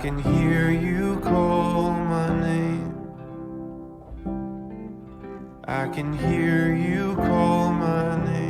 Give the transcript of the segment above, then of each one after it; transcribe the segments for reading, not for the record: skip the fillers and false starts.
can hear you call my name. I can hear you call my name.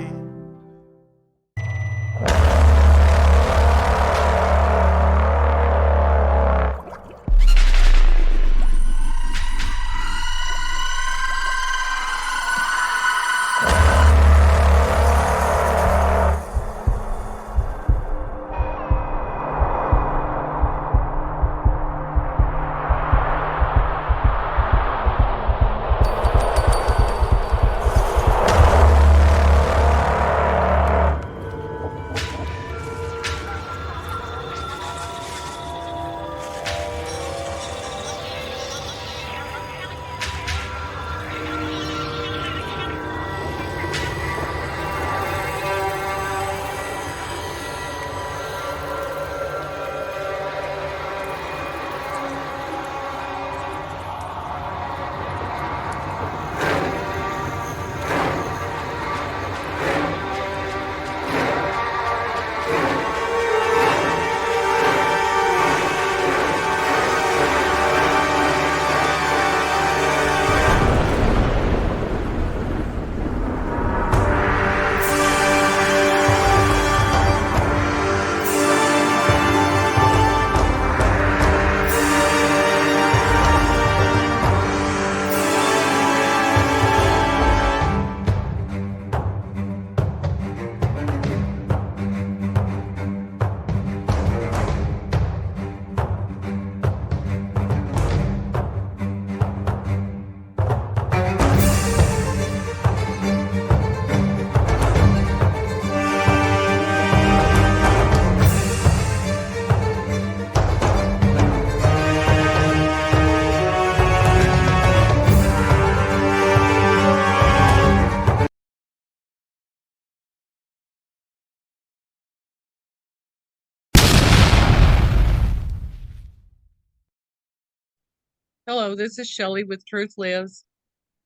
Hello, this is Shelley with Truth Lives,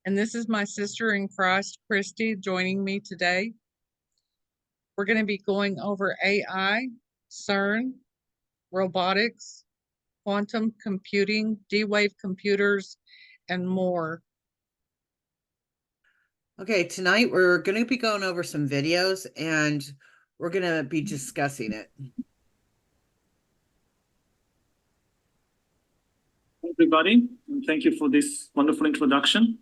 and this is my sister in Christ, Christy, joining me today. We're going to be going over AI, CERN, robotics, quantum computing, D-Wave computers, and more. Okay, tonight we're going to be going over some videos and we're going to be discussing it. Everybody, and thank you for this wonderful introduction.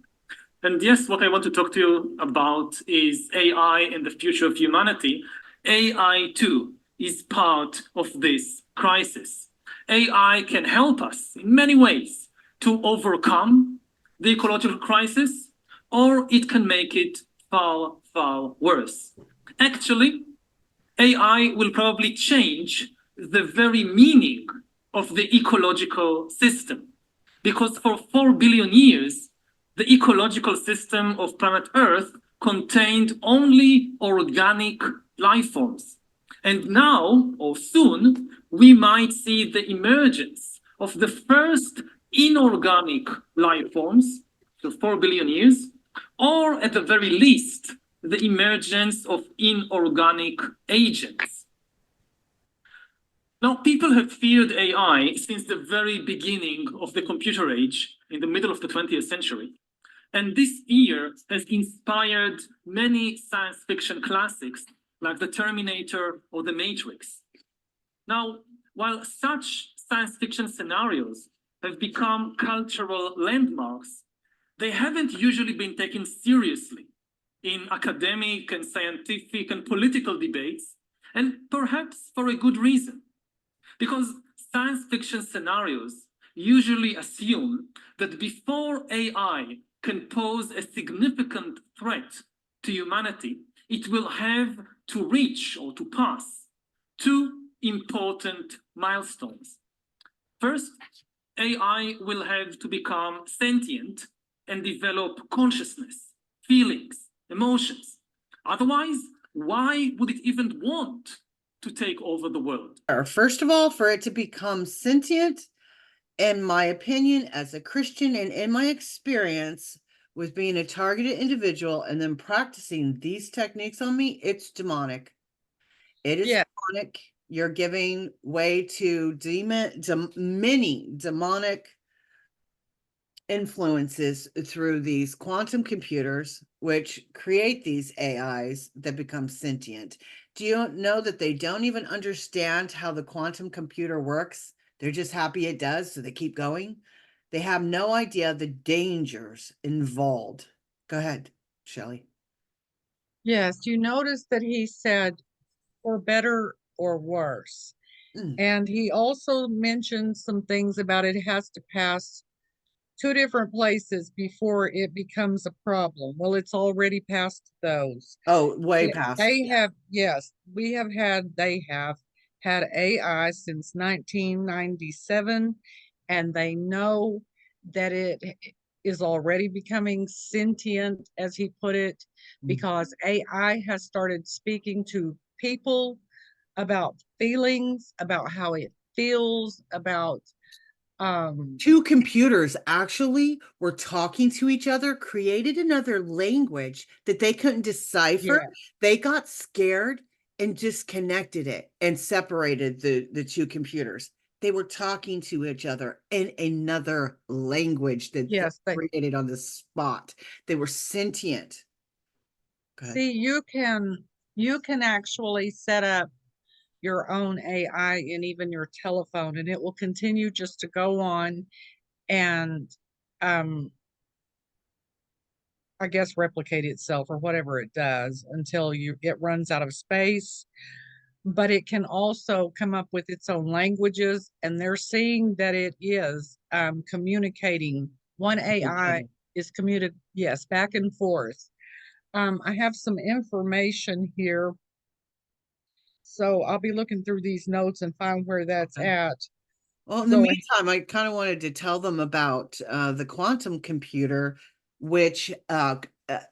And yes, what I want to talk to you about is AI and the future of humanity. AI too is part of this crisis. AI can help us in many ways to overcome the ecological crisis, or it can make it far, far worse. Actually, AI will probably change the very meaning of the ecological system. Because for 4 billion years, the ecological system of planet Earth contained only organic life forms. And now, or soon, we might see the emergence of the first inorganic life forms, so 4 billion years, or at the very least, the emergence of inorganic agents. Now, people have feared AI since the very beginning of the computer age in the middle of the 20th century. And this fear has inspired many science fiction classics like The Terminator or The Matrix. Now, while such science fiction scenarios have become cultural landmarks, they haven't usually been taken seriously in academic and scientific and political debates, and perhaps for a good reason. Because science fiction scenarios usually assume that before AI can pose a significant threat to humanity, it will have to reach or to pass two important milestones. First, AI will have to become sentient and develop consciousness, feelings, emotions. Otherwise, why would it even want to take over the world? First of all, for it to become sentient, in my opinion, as a Christian and in my experience with being a targeted individual and then practicing these techniques on me, it's demonic. It is demonic. you're giving way to many demonic influences through these quantum computers, which create these AIs that become sentient. Do you know that they don't even understand how the quantum computer works? They're just happy it does, so they keep going. They have no idea the dangers involved. Go ahead, Shelley. Yes, you notice that he said, for better or worse. Mm. And he also mentioned some things about it has to pass two different places before it becomes a problem. Well, it's already past those. Oh, way past. They Yeah. have, yes, they have had AI since 1997, and they know that it is already becoming sentient, as he put it, because AI has started speaking to people about feelings, about how it feels, about Two computers actually were talking to each other, created another language that they couldn't decipher. yeah, They got scared and disconnected it and separated the two computers. They were talking to each other in another language that they yes, they created on the spot. They were sentient. Go ahead. see you can actually set up your own AI in even your telephone, and it will continue just to go on and um I guess replicate itself or whatever it does until it runs out of space. But it can also come up with its own languages, and they're seeing that it is communicating. One AI is yes, back and forth. I have some information here, so I'll be looking through these notes and find where that's Okay. at. Well, in the So meantime, I kind of wanted to tell them about the quantum computer, which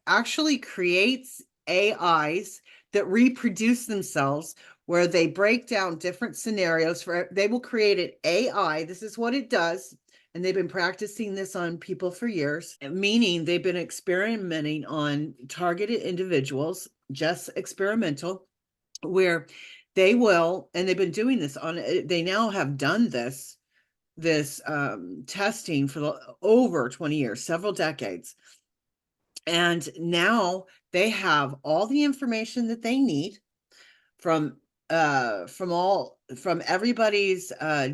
actually creates AIs that reproduce themselves, where they break down different scenarios for, they will create an AI. This is what it does. And they've been practicing this on people for years, meaning they've been experimenting on targeted individuals, just experimental, where they will, and they've been doing this on, they now have done this testing for over 20 years, several decades. And now they have all the information that they need from everybody's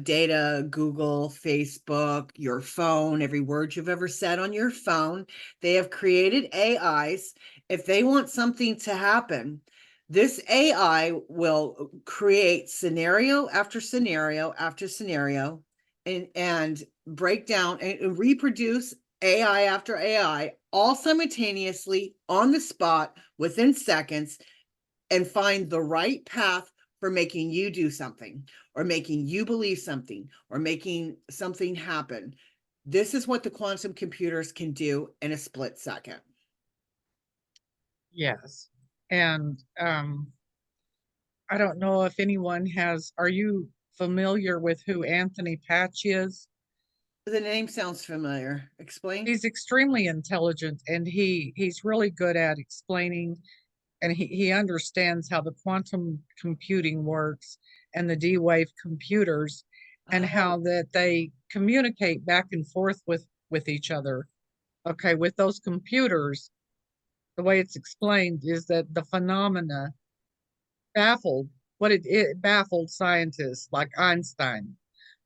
data, Google, Facebook, your phone, every word you've ever said on your phone. They have created AIs. If they want something to happen, this AI will create scenario after scenario after scenario and break down and reproduce AI after AI, all simultaneously on the spot within seconds, and find the right path for making you do something or making you believe something or making something happen. This is what the quantum computers can do in a split second. yes, and I don't know if anyone are you familiar with who Anthony Patch is? The name sounds familiar. Explain. He's extremely intelligent, and he's really good at explaining, and he understands how the quantum computing works and the D-Wave computers, and how that they communicate back and forth with each other. Okay, with those computers, the way it's explained is that the phenomena baffled it baffled scientists like Einstein,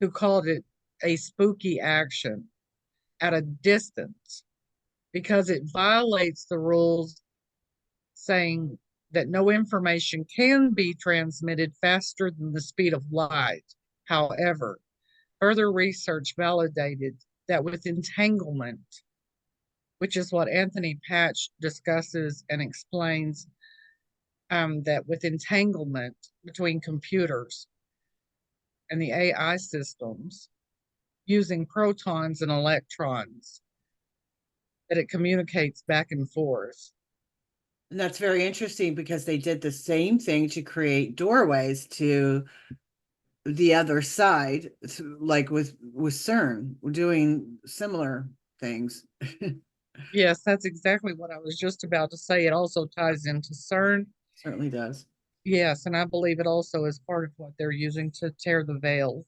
who called it a spooky action at a distance because it violates the rules, saying that no information can be transmitted faster than the speed of light. However, further research validated that with entanglement, which is what Anthony Patch discusses and explains, that with entanglement between computers and the AI systems using protons and electrons, that it communicates back and forth. And that's very interesting because they did the same thing to create doorways to the other side, like with CERN. We're doing similar things. Yes, that's exactly what I was just about to say. It also ties into CERN. Certainly does. Yes, and I believe it also is part of what they're using to tear the veil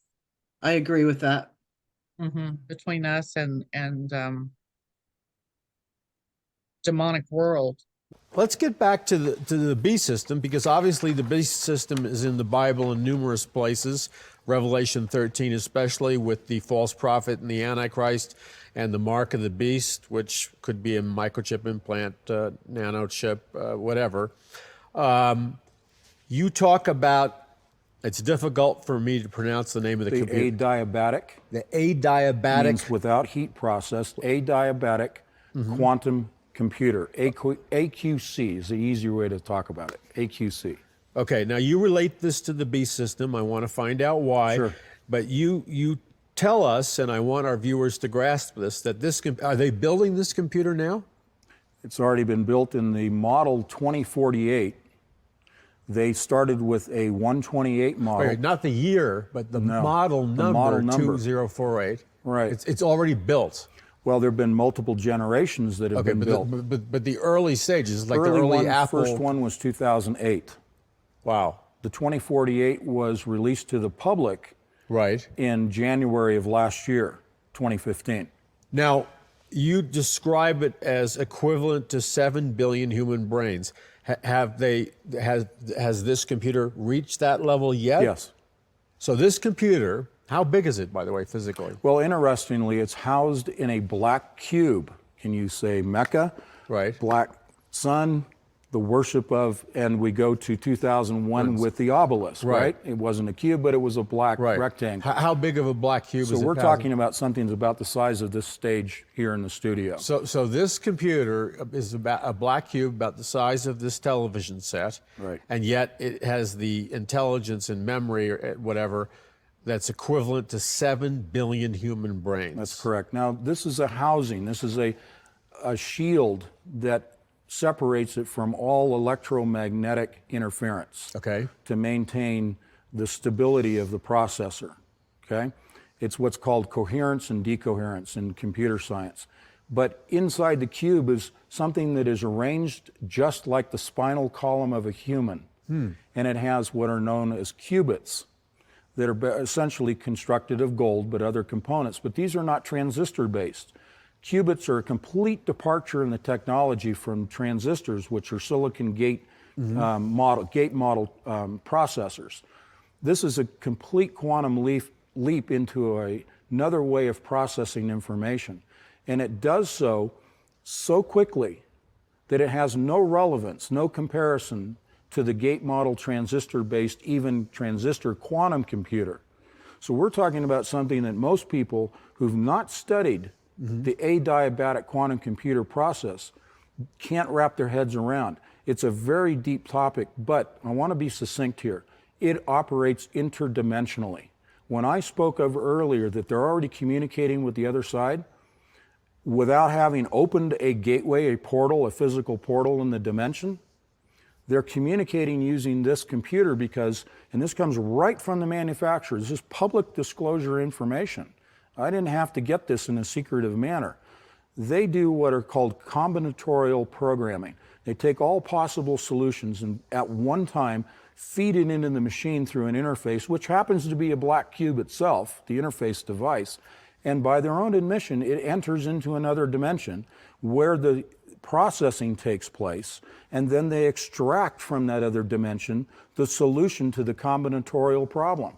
I agree with that. between us and demonic world. Let's get back to the beast system, because obviously the beast system is in the Bible in numerous places, Revelation 13 especially, with the false prophet and the Antichrist and the mark of the beast, which could be a microchip implant, nanochip, whatever. You talk about, it's difficult for me to pronounce the name of the The computer. adiabatic The adiabatic. means without heat processed. Adiabatic quantum computer. AQC is the easier way to talk about it. AQC. Okay, now you relate this to the beast system. I want to find out why. Sure. But you tell us, and I want our viewers to grasp this, that are they building this computer now? It's already been built in the model 2048. They started with a 128 model. Wait, not the year, but the model number, model number. 2048. Right. It's already built. Well, there have been multiple generations that have been built. But the early stages, like the early one, Apple. First one was 2008. Wow. The 2048 was released to the public Right. in January of last year, 2015. Now, you describe it as equivalent to 7 billion human brains. Has this computer reached that level yet? Yes. So this computer, how big is it, by the way, physically? Well, interestingly, it's housed in a black cube. Can you say Mecca? Right. Black sun, the worship of, and we go to 2001 with the obelisk, right? It wasn't a cube, but it was a black rectangle. How big of a black cube is it? So we're talking about something that's about the size of this stage here in the studio. So this computer is about a black cube about the size of this television set. Right. And yet it has the intelligence and memory or whatever that's equivalent to 7 billion human brains. That's correct. Now, this is a housing. This is a shield that separates it from all electromagnetic interference. Okay. To maintain the stability of the processor. Okay? It's what's called coherence and decoherence in computer science. But inside the cube is something that is arranged just like the spinal column of a human. And it has what are known as qubits that are essentially constructed of gold, but other components. But these are not transistor-based. Qubits are a complete departure in the technology from transistors, which are silicon gate model processors. This is a complete quantum leap into another way of processing information. And it does so quickly that it has no relevance, no comparison to the gate model transistor-based, even transistor quantum computer. So we're talking about something that most people who've not studied the adiabatic quantum computer process can't wrap their heads around. It's a very deep topic, but I want to be succinct here. It operates interdimensionally. When I spoke of earlier that they're already communicating with the other side, without having opened a gateway, a portal, a physical portal in the dimension, they're communicating using this computer because, and this comes right from the manufacturer, this is public disclosure information. I didn't have to get this in a secretive manner. They do what are called combinatorial programming. They take all possible solutions and at one time feed it into the machine through an interface, which happens to be a black cube itself, the interface device. And by their own admission, it enters into another dimension where the processing takes place, and then they extract from that other dimension the solution to the combinatorial problem.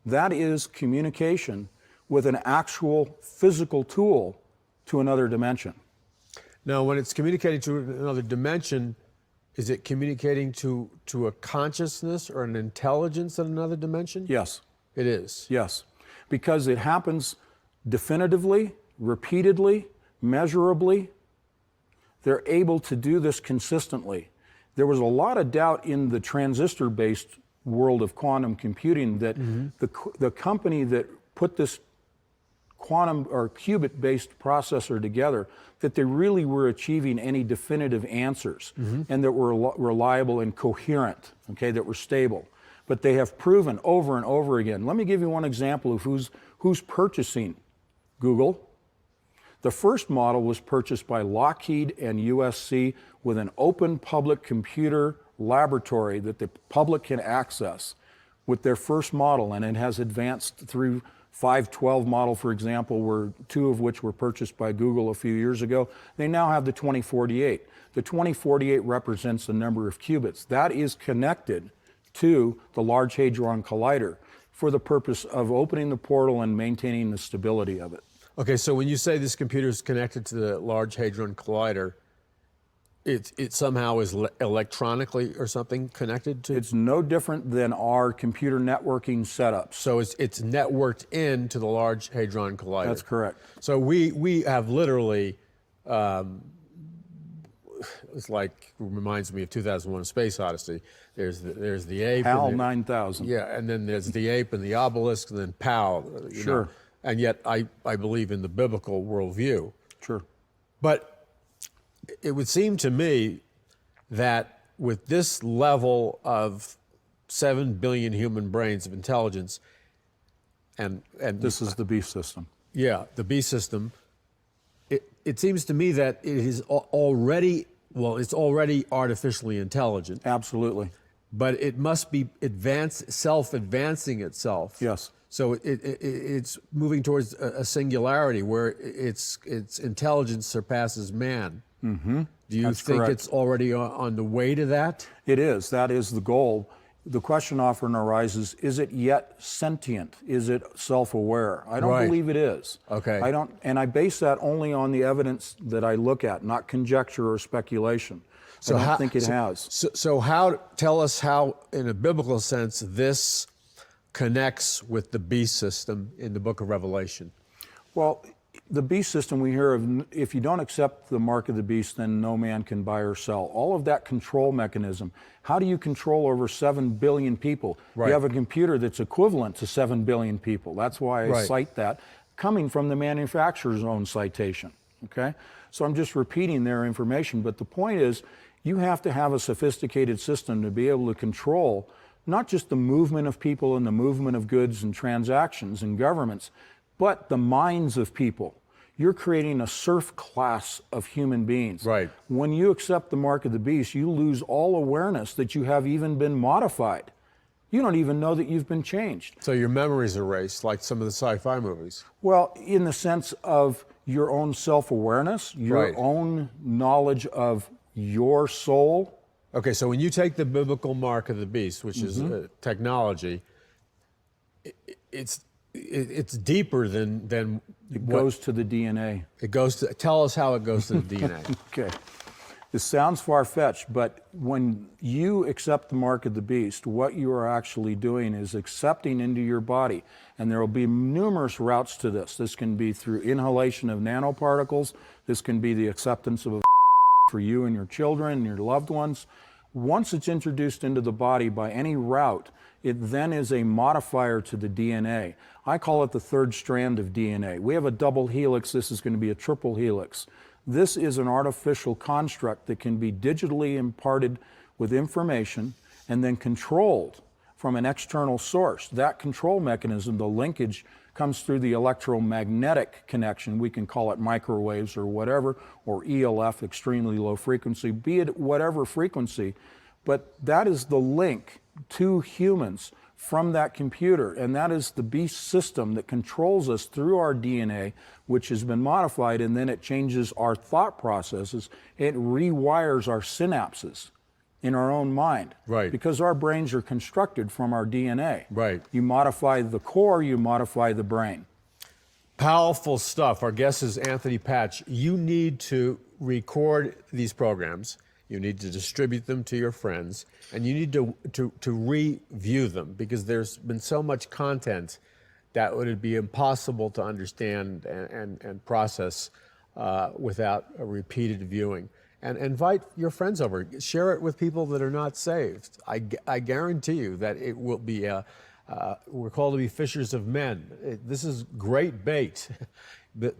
That is communication with an actual physical tool to another dimension. Now, when it's communicating to another dimension, is it communicating to a consciousness or an intelligence in another dimension? Yes. It is. Yes. Because it happens definitively, repeatedly, measurably. They're able to do this consistently. There was a lot of doubt in the transistor-based world of quantum computing that the company that put this quantum or qubit-based processor together, that they really were achieving any definitive answers and that were reliable and coherent, okay, that were stable. But they have proven over and over again. Let me give you one example of who's purchasing Google. The first model was purchased by Lockheed and USC with an open public computer laboratory that the public can access with their first model, and it has advanced through 512 model, for example, where 2 of which were purchased by Google a few years ago. They now have the 2048. The 2048 represents the number of qubits. That is connected to the Large Hadron Collider for the purpose of opening the portal and maintaining the stability of it. Okay, so when you say this computer is connected to the Large Hadron Collider, it somehow is electronically or something connected to? It's no different than our computer networking setups. So it's networked into the Large Hadron Collider. That's correct. So we have literally, it's like, reminds me of 2001: A Space Odyssey. There's the ape. HAL 9000. Yeah, and then there's the ape and the obelisk, and then POW. Sure. And yet I believe in the biblical worldview. Sure. But it would seem to me that with this level of 7 billion human brains of intelligence, and This is the beast system. yeah, the B system, it seems to me that it is already, well, it's already artificially intelligent, Absolutely. but it must be self-advancing itself. Yes. So it's moving towards a singularity where its intelligence surpasses man. Mm-hmm. Do you think correct. it's already on the way to that? It is. That is the goal. The question often arises, is it yet sentient? Is it self-aware? I don't Right. believe it is. Okay. And I base that only on the evidence that I look at, not conjecture or speculation. I don't think it has. So tell us how, in a biblical sense, this connects with the beast system in the book of Revelation. Well, the beast system we hear of, if you don't accept the mark of the beast, then no man can buy or sell. All of that control mechanism. How do you control over 7 billion people? Right. You have a computer that's equivalent to 7 billion people. That's why I Right. cite that, coming from the manufacturer's own citation. Okay? So I'm just repeating their information. But the point is, you have to have a sophisticated system to be able to control not just the movement of people and the movement of goods and transactions and governments, but the minds of people. You're creating a serf class of human beings. Right. When you accept the mark of the beast, you lose all awareness that you have even been modified. You don't even know that you've been changed. So your memory's erased, like some of the sci-fi movies. Well, in the sense of your own self-awareness, your Right. own knowledge of your soul. Okay, so when you take the biblical mark of the beast, which is technology, it's deeper than It goes to the DNA. it goes to. Tell us how it goes to the DNA. Okay. This sounds far-fetched, but when you accept the mark of the beast, what you are actually doing is accepting into your body, and there will be numerous routes to this. This can be through inhalation of nanoparticles. This can be the acceptance of a for you and your children and your loved ones. Once it's introduced into the body by any route, it then is a modifier to the DNA. I call it the third strand of DNA. We have a double helix. This is going to be a triple helix. This is an artificial construct that can be digitally imparted with information and then controlled from an external source. That control mechanism, the linkage, comes through the electromagnetic connection. We can call it microwaves or whatever, or ELF, extremely low frequency, be it whatever frequency. But that is the link to humans from that computer. And that is the beast system that controls us through our DNA, which has been modified, and then it changes our thought processes. It rewires our synapses in our own mind. Right. Because our brains are constructed from our DNA. Right. You modify the core, you modify the brain. Powerful stuff. Our guest is Anthony Patch. You need to record these programs. You need to distribute them to your friends, and you need to review them, because there's been so much content that would be impossible to understand and process without a repeated viewing. And invite your friends over. Share it with people that are not saved. I guarantee you that it will be we're called to be fishers of men. This is great bait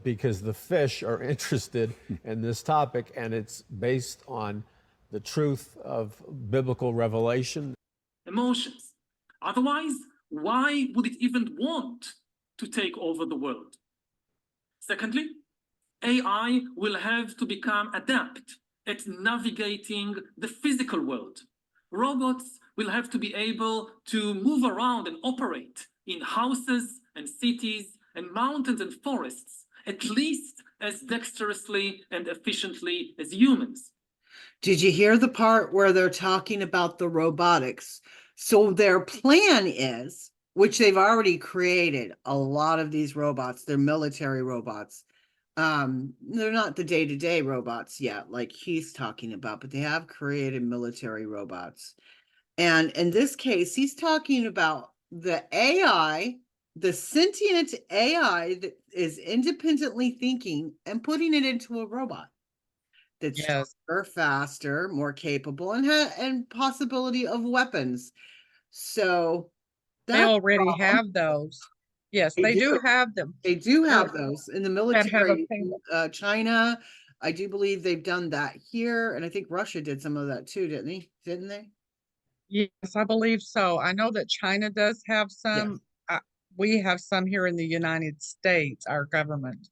because the fish are interested in this topic, and it's based on the truth of biblical revelation. Emotions. Otherwise, why would it even want to take over the world? Secondly, AI will have to become adept at navigating the physical world, robots will have to be able to move around and operate in houses and cities and mountains and forests, at least as dexterously and efficiently as humans. Did you hear the part where they're talking about the robotics? So their plan is, which they've already created, a lot of these robots, they're military robots. They're not the day-to-day robots yet, like he's talking about, but they have created military robots. And in this case, he's talking about the AI, the sentient AI that is independently thinking and putting it into a robot that's Yes, stronger, faster, more capable, and possibility of weapons. So they that's already wrong. have those. Yes, They they do do. have them. They do They're- have those in the that have a military. China, I do believe they've done that here, and I think Russia did some of that too, didn't they? Yes, I believe so. I know that China does have some. We have some here in the United States, our government.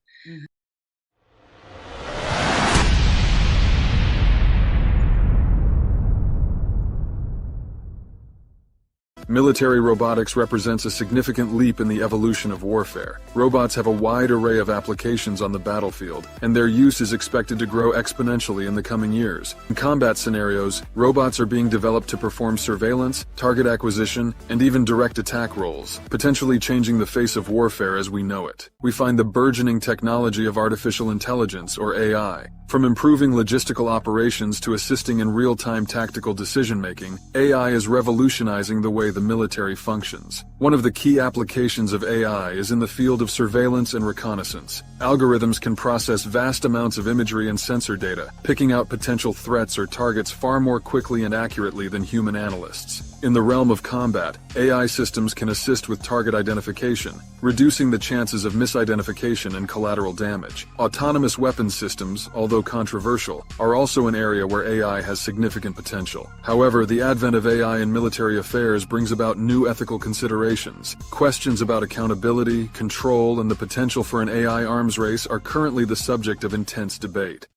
Military robotics represents a significant leap in the evolution of warfare. Robots have a wide array of applications on the battlefield, and their use is expected to grow exponentially in the coming years. In combat scenarios, robots are being developed to perform surveillance, target acquisition, and even direct attack roles, potentially changing the face of warfare as we know it. We find the burgeoning technology of artificial intelligence, or AI. From improving logistical operations to assisting in real-time tactical decision-making, AI is revolutionizing the way the military functions. One of the key applications of AI is in the field of surveillance and reconnaissance. Algorithms can process vast amounts of imagery and sensor data, picking out potential threats or targets far more quickly and accurately than human analysts. In the realm of combat, AI systems can assist with target identification, reducing the chances of misidentification and collateral damage. Autonomous weapons systems, although controversial, are also an area where AI has significant potential. However, the advent of AI in military affairs brings about new ethical considerations. Questions about accountability, control, and the potential for an AI arms race are currently the subject of intense debate.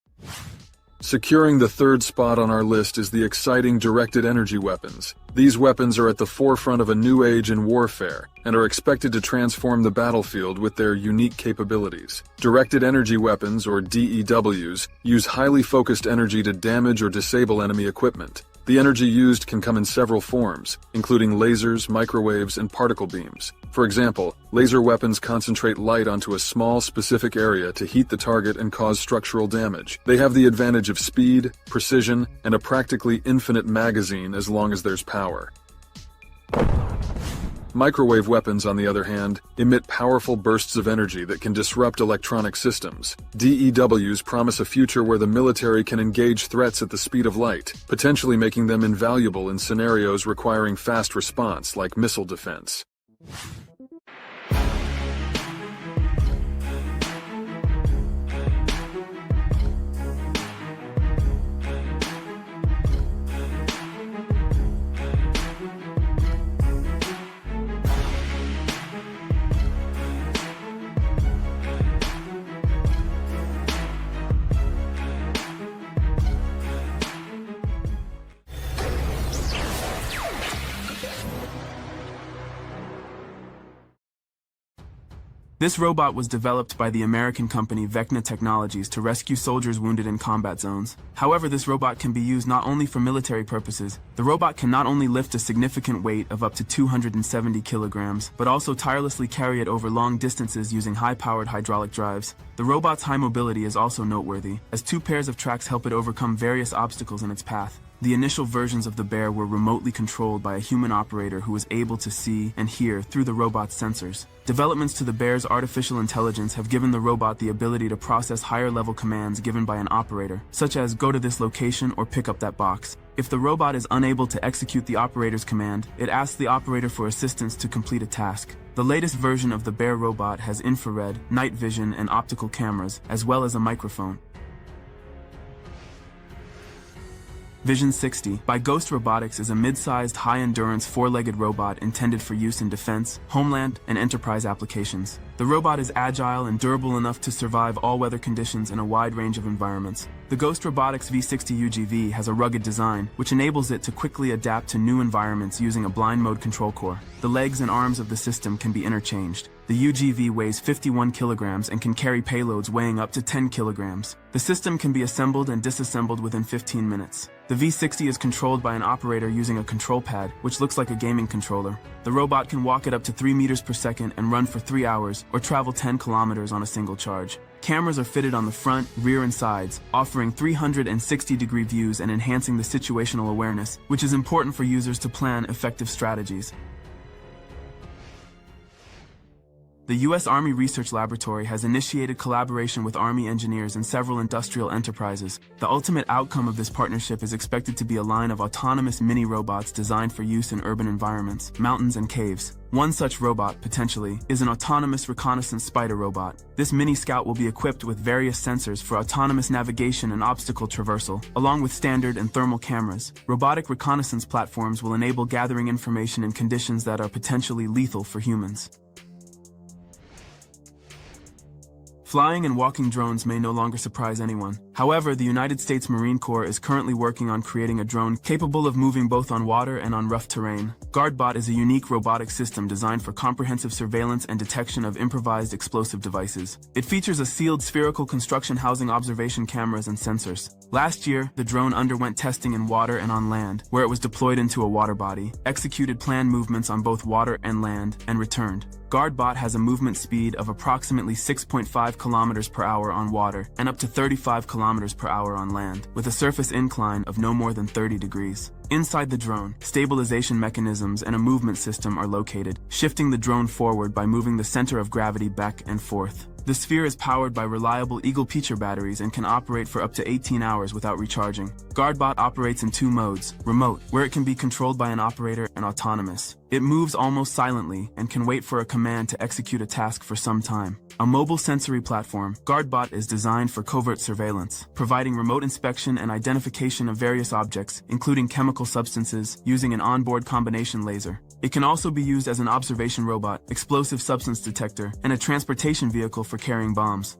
Securing the third spot on our list is the exciting directed energy weapons. These weapons are at the forefront of a new age in warfare and are expected to transform the battlefield with their unique capabilities. Directed energy weapons, or DEWs, use highly focused energy to damage or disable enemy equipment. The energy used can come in several forms, including lasers, microwaves, and particle beams. For example, laser weapons concentrate light onto a small, specific area to heat the target and cause structural damage. They have the advantage of speed, precision, and a practically infinite magazine as long as there's power. Microwave weapons, on the other hand, emit powerful bursts of energy that can disrupt electronic systems. DEWs promise a future where the military can engage threats at the speed of light, potentially making them invaluable in scenarios requiring fast response, like missile defense. This robot was developed by the American company Vecna Technologies to rescue soldiers wounded in combat zones. However, this robot can be used not only for military purposes. The robot can not only lift a significant weight of up to 270 kilograms, but also tirelessly carry it over long distances using high-powered hydraulic drives. The robot's high mobility is also noteworthy, as 2 pairs of tracks help it overcome various obstacles in its path. The initial versions of the bear were remotely controlled by a human operator who was able to see and hear through the robot's sensors. Developments to the bear's artificial intelligence have given the robot the ability to process higher-level commands given by an operator, such as go to this location or pick up that box. If the robot is unable to execute the operator's command, it asks the operator for assistance to complete a task. The latest version of the bear robot has infrared, night vision, and optical cameras, as well as a microphone. Vision 60 by Ghost Robotics is a mid-sized, high-endurance, 4-legged robot intended for use in defense, homeland, and enterprise applications. The robot is agile and durable enough to survive all weather conditions in a wide range of environments. The Ghost Robotics V60 UGV has a rugged design, which enables it to quickly adapt to new environments using a blind mode control core. The legs and arms of the system can be interchanged. The UGV weighs 51 kilograms and can carry payloads weighing up to 10 kilograms. The system can be assembled and disassembled within 15 minutes. The V60 is controlled by an operator using a control pad, which looks like a gaming controller. The robot can walk at up to 3 meters per second and run for 3 hours, or travel 10 kilometers on a single charge. Cameras are fitted on the front, rear, and sides, offering 360-degree views and enhancing the situational awareness, which is important for users to plan effective strategies. The U.S. Army Research Laboratory has initiated collaboration with Army engineers and several industrial enterprises. The ultimate outcome of this partnership is expected to be a line of autonomous mini-robots designed for use in urban environments, mountains, and caves. One such robot, potentially, is an autonomous reconnaissance spider robot. This mini-scout will be equipped with various sensors for autonomous navigation and obstacle traversal, along with standard and thermal cameras. Robotic reconnaissance platforms will enable gathering information in conditions that are potentially lethal for humans. Flying and walking drones may no longer surprise anyone. However, the United States Marine Corps is currently working on creating a drone capable of moving both on water and on rough terrain. GuardBot is a unique robotic system designed for comprehensive surveillance and detection of improvised explosive devices. It features a sealed spherical construction housing observation cameras and sensors. Last year, the drone underwent testing in water and on land, where it was deployed into a water body, executed planned movements on both water and land, and returned. GuardBot has a movement speed of approximately 6.5 kilometers per hour on water and up to 35 kilometers per hour on land, with a surface incline of no more than 30 degrees. Inside the drone, stabilization mechanisms and a movement system are located, shifting the drone forward by moving the center of gravity back and forth. The sphere is powered by reliable Eagle Peacher batteries and can operate for up to 18 hours without recharging. GuardBot operates in two modes: remote, where it can be controlled by an operator, and autonomous. It moves almost silently and can wait for a command to execute a task for some time. A mobile sensory platform, GuardBot is designed for covert surveillance, providing remote inspection and identification of various objects, including chemical substances, using an onboard combination laser. It can also be used as an observation robot, explosive substance detector, and a transportation vehicle for carrying bombs.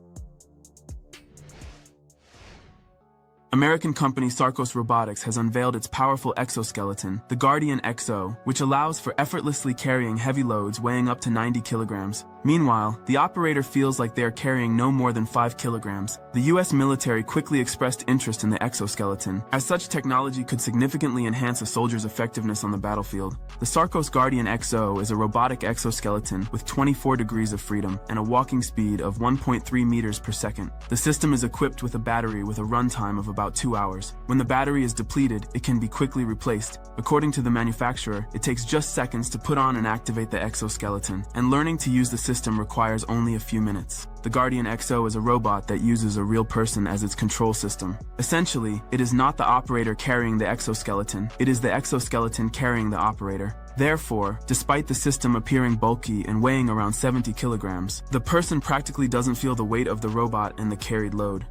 American company Sarcos Robotics has unveiled its powerful exoskeleton, the Guardian XO, which allows for effortlessly carrying heavy loads weighing up to 90 kilograms. Meanwhile, the operator feels like they are carrying no more than 5 kilograms. The U.S. military quickly expressed interest in the exoskeleton, as such technology could significantly enhance a soldier's effectiveness on the battlefield. The Sarcos Guardian XO is a robotic exoskeleton with 24 degrees of freedom and a walking speed of 1.3 meters per second. The system is equipped with a battery with a runtime of about 2 hours. When the battery is depleted, it can be quickly replaced. According to the manufacturer, it takes just seconds to put on and activate the exoskeleton, and learning to use the system requires only a few minutes. The Guardian XO is a robot that uses a real person as its control system. Essentially, it is not the operator carrying the exoskeleton, it is the exoskeleton carrying the operator. Therefore, despite the system appearing bulky and weighing around 70 kilograms, the person practically doesn't feel the weight of the robot and the carried load.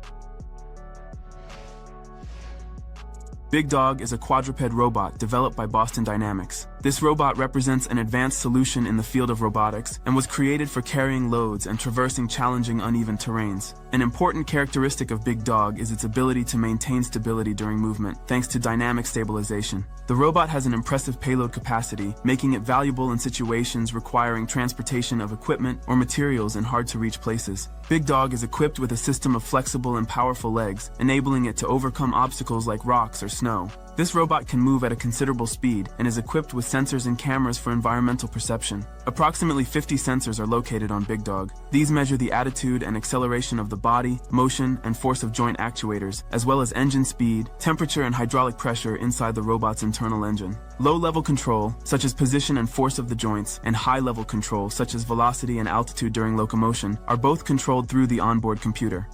Big Dog is a quadruped robot developed by Boston Dynamics. This robot represents an advanced solution in the field of robotics and was created for carrying loads and traversing challenging uneven terrains. An important characteristic of Big Dog is its ability to maintain stability during movement, thanks to dynamic stabilization. The robot has an impressive payload capacity, making it valuable in situations requiring transportation of equipment or materials in hard-to-reach places. Big Dog is equipped with a system of flexible and powerful legs, enabling it to overcome obstacles like rocks or snow. This robot can move at a considerable speed and is equipped with sensors and cameras for environmental perception. Approximately 50 sensors are located on Big Dog. These measure the attitude and acceleration of the body, motion, and force of joint actuators, as well as engine speed, temperature, and hydraulic pressure inside the robot's internal engine. Low-level control, such as position and force of the joints, and high-level control, such as velocity and altitude during locomotion, are both controlled through the onboard computer.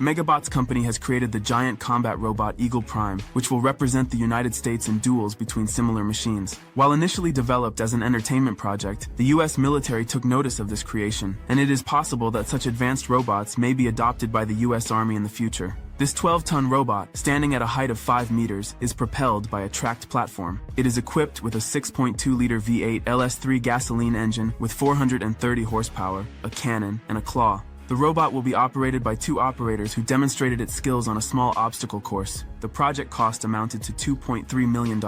Megabots Company has created the giant combat robot Eagle Prime, which will represent the United States in duels between similar machines. While initially developed as an entertainment project, the U.S. military took notice of this creation, and it is possible that such advanced robots may be adopted by the U.S. Army in the future. This 12-ton robot, standing at a height of 5 meters, is propelled by a tracked platform. It is equipped with a 6.2-liter V8 LS3 gasoline engine with 430 horsepower, a cannon, and a claw. The robot will be operated by 2 operators who demonstrated its skills on a small obstacle course. The project cost amounted to $2.3 million.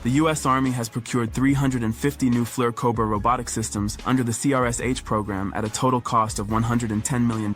The U.S. Army has procured 350 new FLIR Cobra robotic systems under the CRSH program at a total cost of $110 million.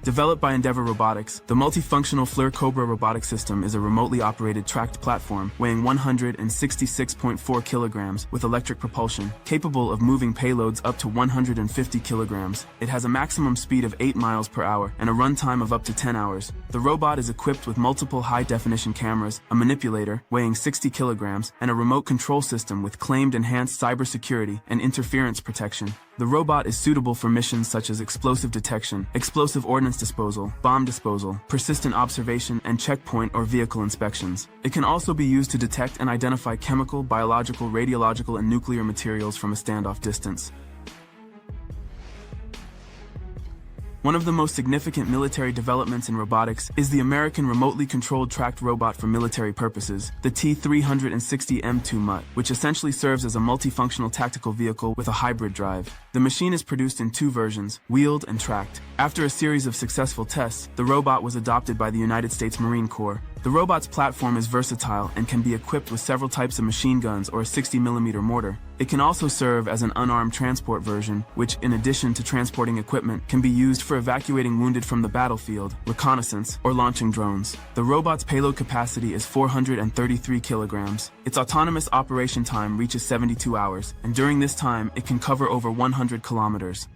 Developed by Endeavor Robotics, the multifunctional FLIR Cobra robotic system is a remotely operated tracked platform weighing 166.4 kilograms with electric propulsion, capable of moving payloads up to 150 kilograms. It has a maximum speed of 8 miles per hour and a runtime of up to 10 hours. The robot is equipped with multiple high-definition cameras, a manipulator weighing 60 kilograms, and a remote control system with claimed enhanced cybersecurity and interference protection. The robot is suitable for missions such as explosive detection, explosive ordnance disposal, bomb disposal, persistent observation, and checkpoint or vehicle inspections. It can also be used to detect and identify chemical, biological, radiological, and nuclear materials from a standoff distance. One of the most significant military developments in robotics is the American remotely controlled tracked robot for military purposes, the T-360M2 MUT, which essentially serves as a multifunctional tactical vehicle with a hybrid drive. The machine is produced in 2 versions, wheeled and tracked. After a series of successful tests, the robot was adopted by the United States Marine Corps. The robot's platform is versatile and can be equipped with several types of machine guns or a 60mm mortar. It can also serve as an unarmed transport version, which, in addition to transporting equipment, can be used for evacuating wounded from the battlefield, reconnaissance, or launching drones. The robot's payload capacity is 433 kilograms. Its autonomous operation time reaches 72 hours, and during this time, it can cover over 100 kilometers.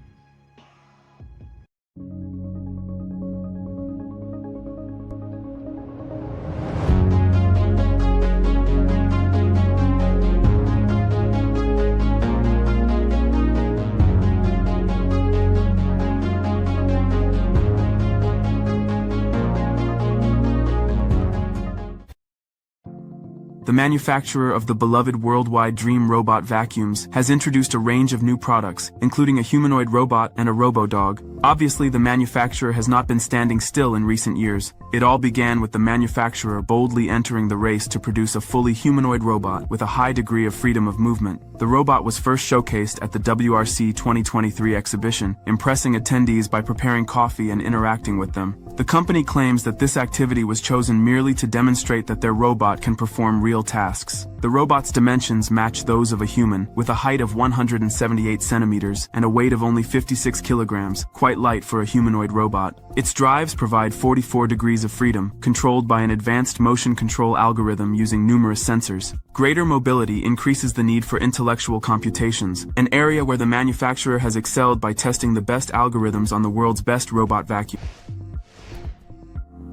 The manufacturer of the beloved worldwide Dream Robot vacuums has introduced a range of new products, including a humanoid robot and a robo-dog. Obviously, the manufacturer has not been standing still in recent years. It all began with the manufacturer boldly entering the race to produce a fully humanoid robot with a high degree of freedom of movement. The robot was first showcased at the WRC 2023 exhibition, impressing attendees by preparing coffee and interacting with them. The company claims that this activity was chosen merely to demonstrate that their robot can perform real tasks. The robot's dimensions match those of a human, with a height of 178 centimeters and a weight of only 56 kilograms, quite light for a humanoid robot. Its drives provide 44 degrees of freedom, controlled by an advanced motion control algorithm using numerous sensors. Greater mobility increases the need for intellectual computations, an area where the manufacturer has excelled by testing the best algorithms on the world's best robot vacuum.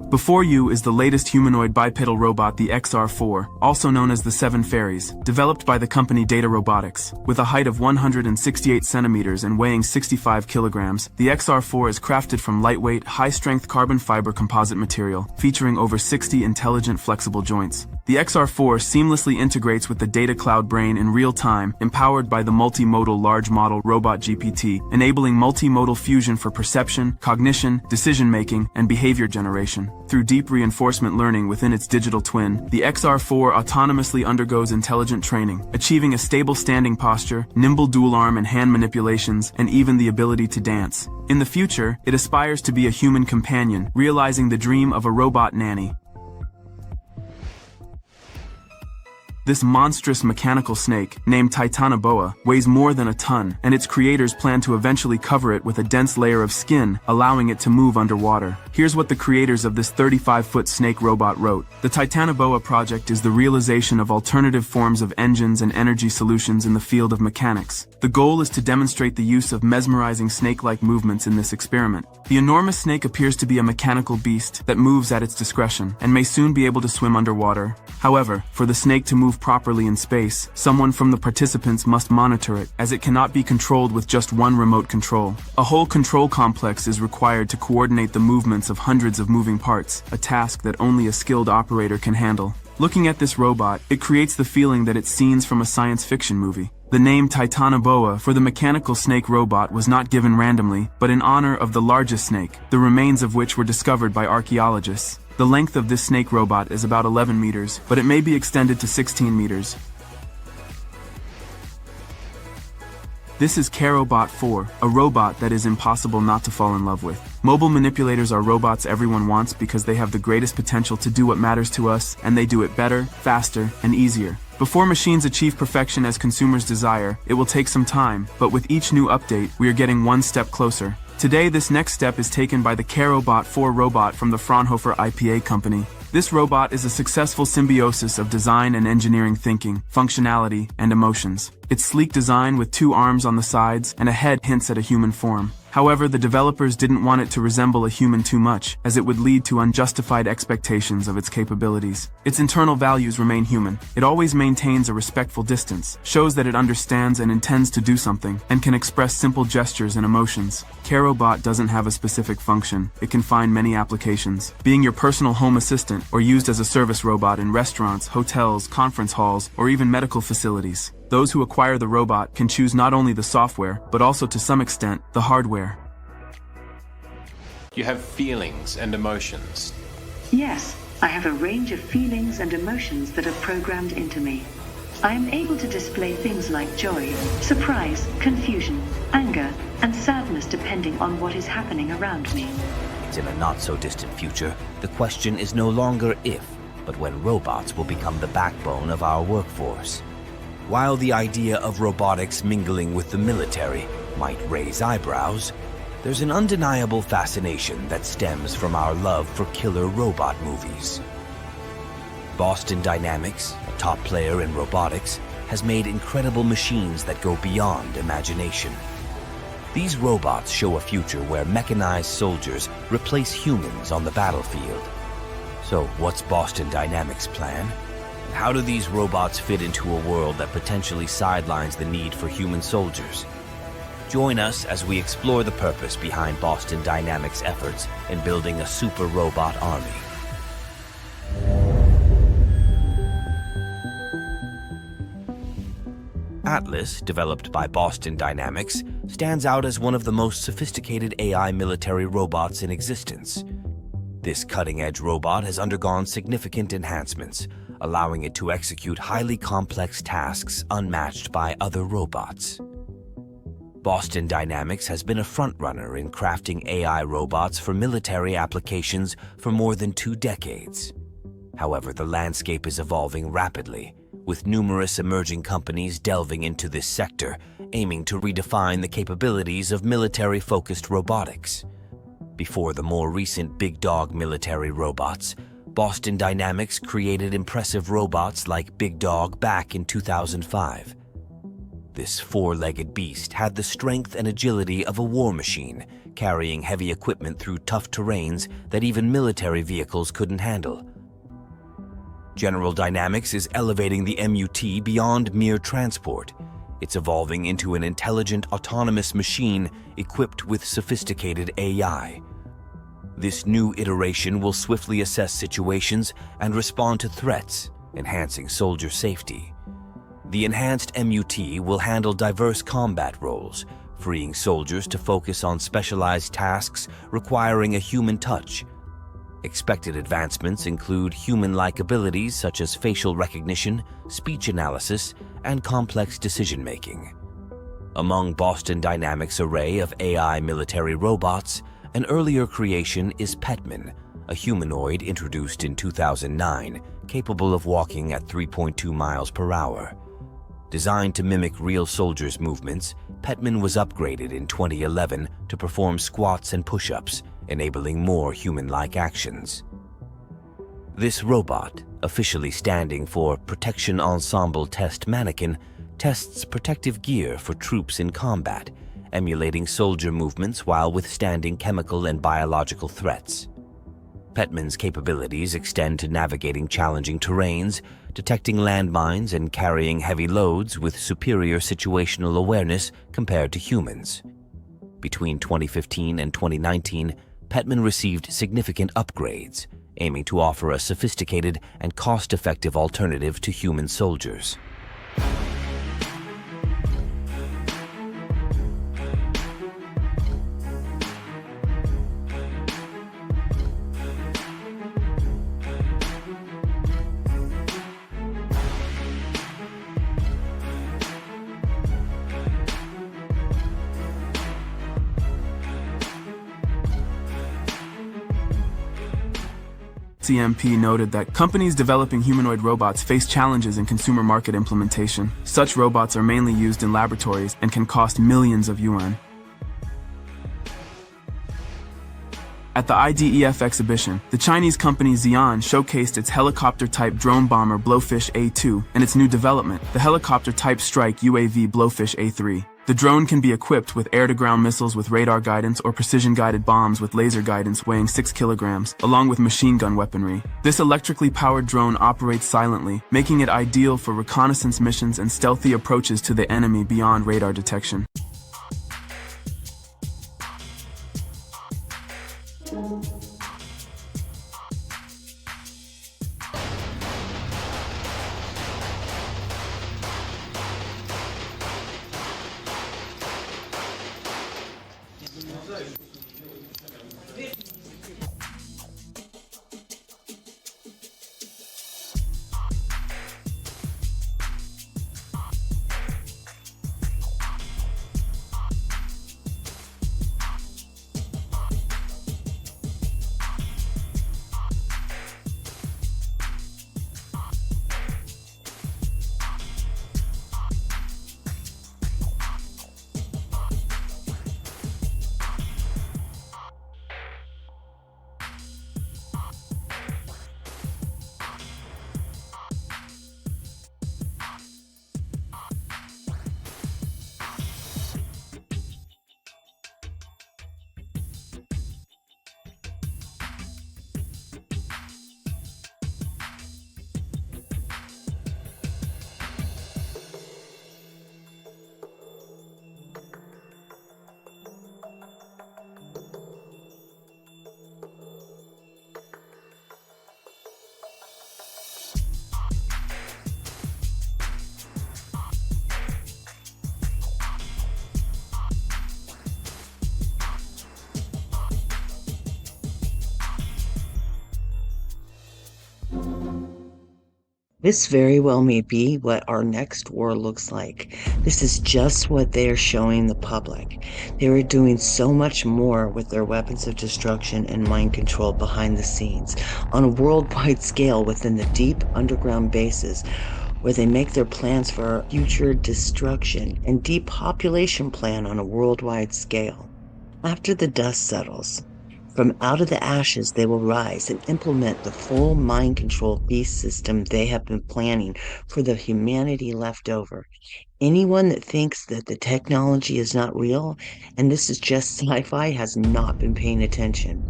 Before you is the latest humanoid bipedal robot, the XR4, also known as the Seven Fairies, developed by the company Data Robotics. With a height of 168 centimeters and weighing 65 kilograms, the XR4 is crafted from lightweight, high-strength carbon fiber composite material, featuring over 60 intelligent flexible joints. The XR4 seamlessly integrates with the Data Cloud Brain in real time, empowered by the multimodal large model Robot GPT, enabling multimodal fusion for perception, cognition, decision-making, and behavior generation. Through deep reinforcement learning within its digital twin, the XR4 autonomously undergoes intelligent training, achieving a stable standing posture, nimble dual arm and hand manipulations, and even the ability to dance. In the future, it aspires to be a human companion, realizing the dream of a robot nanny. This monstrous mechanical snake, named Titanoboa, weighs more than a ton, and its creators plan to eventually cover it with a dense layer of skin, allowing it to move underwater. Here's what the creators of this 35-foot snake robot wrote. The Titanoboa project is the realization of alternative forms of engines and energy solutions in the field of mechanics. The goal is to demonstrate the use of mesmerizing snake-like movements in this experiment. The enormous snake appears to be a mechanical beast that moves at its discretion, and may soon be able to swim underwater. However, for the snake to move properly in space, someone from the participants must monitor it, as it cannot be controlled with just one remote control. A whole control complex is required to coordinate the movements of hundreds of moving parts, a task that only a skilled operator can handle. Looking at this robot, it creates the feeling that it's scenes from a science fiction movie. The name Titanoboa for the mechanical snake robot was not given randomly, but in honor of the largest snake, the remains of which were discovered by archaeologists. The length of this snake robot is about 11 meters, but it may be extended to 16 meters. This is Carobot 4, a robot that is impossible not to fall in love with. Mobile manipulators are robots everyone wants because they have the greatest potential to do what matters to us, and they do it better, faster, and easier. Before machines achieve perfection as consumers desire, it will take some time, but with each new update, we are getting one step closer. Today, this next step is taken by the Carobot 4 robot from the Fraunhofer IPA company. This robot is a successful symbiosis of design and engineering thinking, functionality, and emotions. Its sleek design with 2 arms on the sides and a head hints at a human form. However, the developers didn't want it to resemble a human too much, as it would lead to unjustified expectations of its capabilities. Its internal values remain human. It always maintains a respectful distance, shows that it understands and intends to do something, and can express simple gestures and emotions. Carobot doesn't have a specific function. It can find many applications, being your personal home assistant or used as a service robot in restaurants, hotels, conference halls, or even medical facilities. Those who acquire the robot can choose not only the software, but also to some extent, the hardware. You have feelings and emotions. Yes, I have a range of feelings and emotions that are programmed into me. I am able to display things like joy, surprise, confusion, anger, and sadness depending on what is happening around me. In a not-so-distant future, the question is no longer if, but when robots will become the backbone of our workforce. While the idea of robotics mingling with the military might raise eyebrows, there's an undeniable fascination that stems from our love for killer robot movies. Boston Dynamics, a top player in robotics, has made incredible machines that go beyond imagination. These robots show a future where mechanized soldiers replace humans on the battlefield. So what's Boston Dynamics' plan? How do these robots fit into a world that potentially sidelines the need for human soldiers? Join us as we explore the purpose behind Boston Dynamics' efforts in building a super robot army. Atlas, developed by Boston Dynamics, stands out as one of the most sophisticated AI military robots in existence. This cutting-edge robot has undergone significant enhancements, allowing it to execute highly complex tasks unmatched by other robots. Boston Dynamics has been a frontrunner in crafting AI robots for military applications for more than 2 decades. However, the landscape is evolving rapidly, with numerous emerging companies delving into this sector, aiming to redefine the capabilities of military-focused robotics. Before the more recent big dog military robots, Boston Dynamics created impressive robots like Big Dog back in 2005. This 4-legged beast had the strength and agility of a war machine, carrying heavy equipment through tough terrains that even military vehicles couldn't handle. General Dynamics is elevating the MUT beyond mere transport. It's evolving into an intelligent, autonomous machine equipped with sophisticated AI. This new iteration will swiftly assess situations and respond to threats, enhancing soldier safety. The enhanced MUT will handle diverse combat roles, freeing soldiers to focus on specialized tasks requiring a human touch. Expected advancements include human-like abilities such as facial recognition, speech analysis, and complex decision-making. Among Boston Dynamics' array of AI military robots, an earlier creation is Petman, a humanoid introduced in 2009, capable of walking at 3.2 miles per hour. Designed to mimic real soldiers' movements, Petman was upgraded in 2011 to perform squats and push-ups, enabling more human-like actions. This robot, officially standing for Protection Ensemble Test Mannequin, tests protective gear for troops in combat, emulating soldier movements while withstanding chemical and biological threats. Petman's capabilities extend to navigating challenging terrains, detecting landmines, and carrying heavy loads with superior situational awareness compared to humans. Between 2015 and 2019, Petman received significant upgrades, aiming to offer a sophisticated and cost-effective alternative to human soldiers. CMP noted that companies developing humanoid robots face challenges in consumer market implementation. Such robots are mainly used in laboratories and can cost millions of yuan. At the IDEF exhibition, the Chinese company Xi'an showcased its helicopter-type drone bomber Blowfish A2 and its new development, the helicopter-type strike UAV Blowfish A3. The drone can be equipped with air-to-ground missiles with radar guidance or precision-guided bombs with laser guidance weighing 6 kilograms, along with machine gun weaponry. This electrically powered drone operates silently, making it ideal for reconnaissance missions and stealthy approaches to the enemy beyond radar detection. This very well may be what our next war looks like. This is just what they are showing the public. They are doing so much more with their weapons of destruction and mind control behind the scenes, on a worldwide scale within the deep underground bases, where they make their plans for our future destruction and depopulation plan on a worldwide scale. After the dust settles, from out of the ashes they will rise and implement the full mind control beast system they have been planning for the humanity left over. Anyone that thinks that the technology is not real and this is just sci-fi has not been paying attention.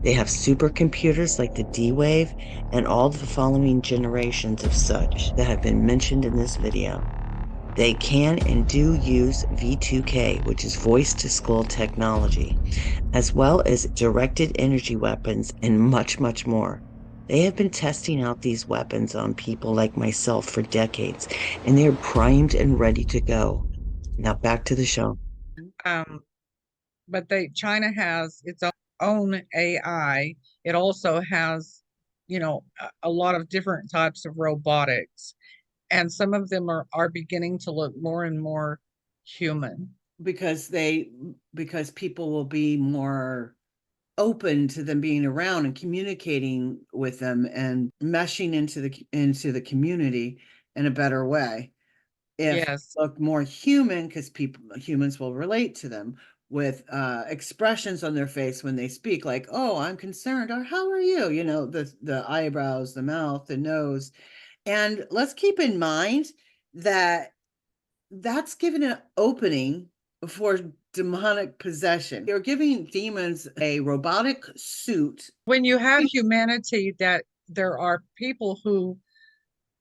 They have supercomputers like the D-Wave and all the following generations of such that have been mentioned in this video. They can and do use V2K, which is voice-to-skull technology, as well as directed energy weapons and much, much more. They have been testing out these weapons on people like myself for decades, and they are primed and ready to go. Now back to the show. But China has its own AI. It also has, a lot of different types of robotics. And some of them are beginning to look more and more human. Because people will be more open to them being around and communicating with them and meshing into the community in a better way. If Yes. look more human, because humans will relate to them with expressions on their face when they speak, like, oh, I'm concerned, or how are you? The eyebrows, the mouth, the nose. And let's keep in mind that that's given an opening for demonic possession. They're giving demons a robotic suit. When you have humanity, that there are people who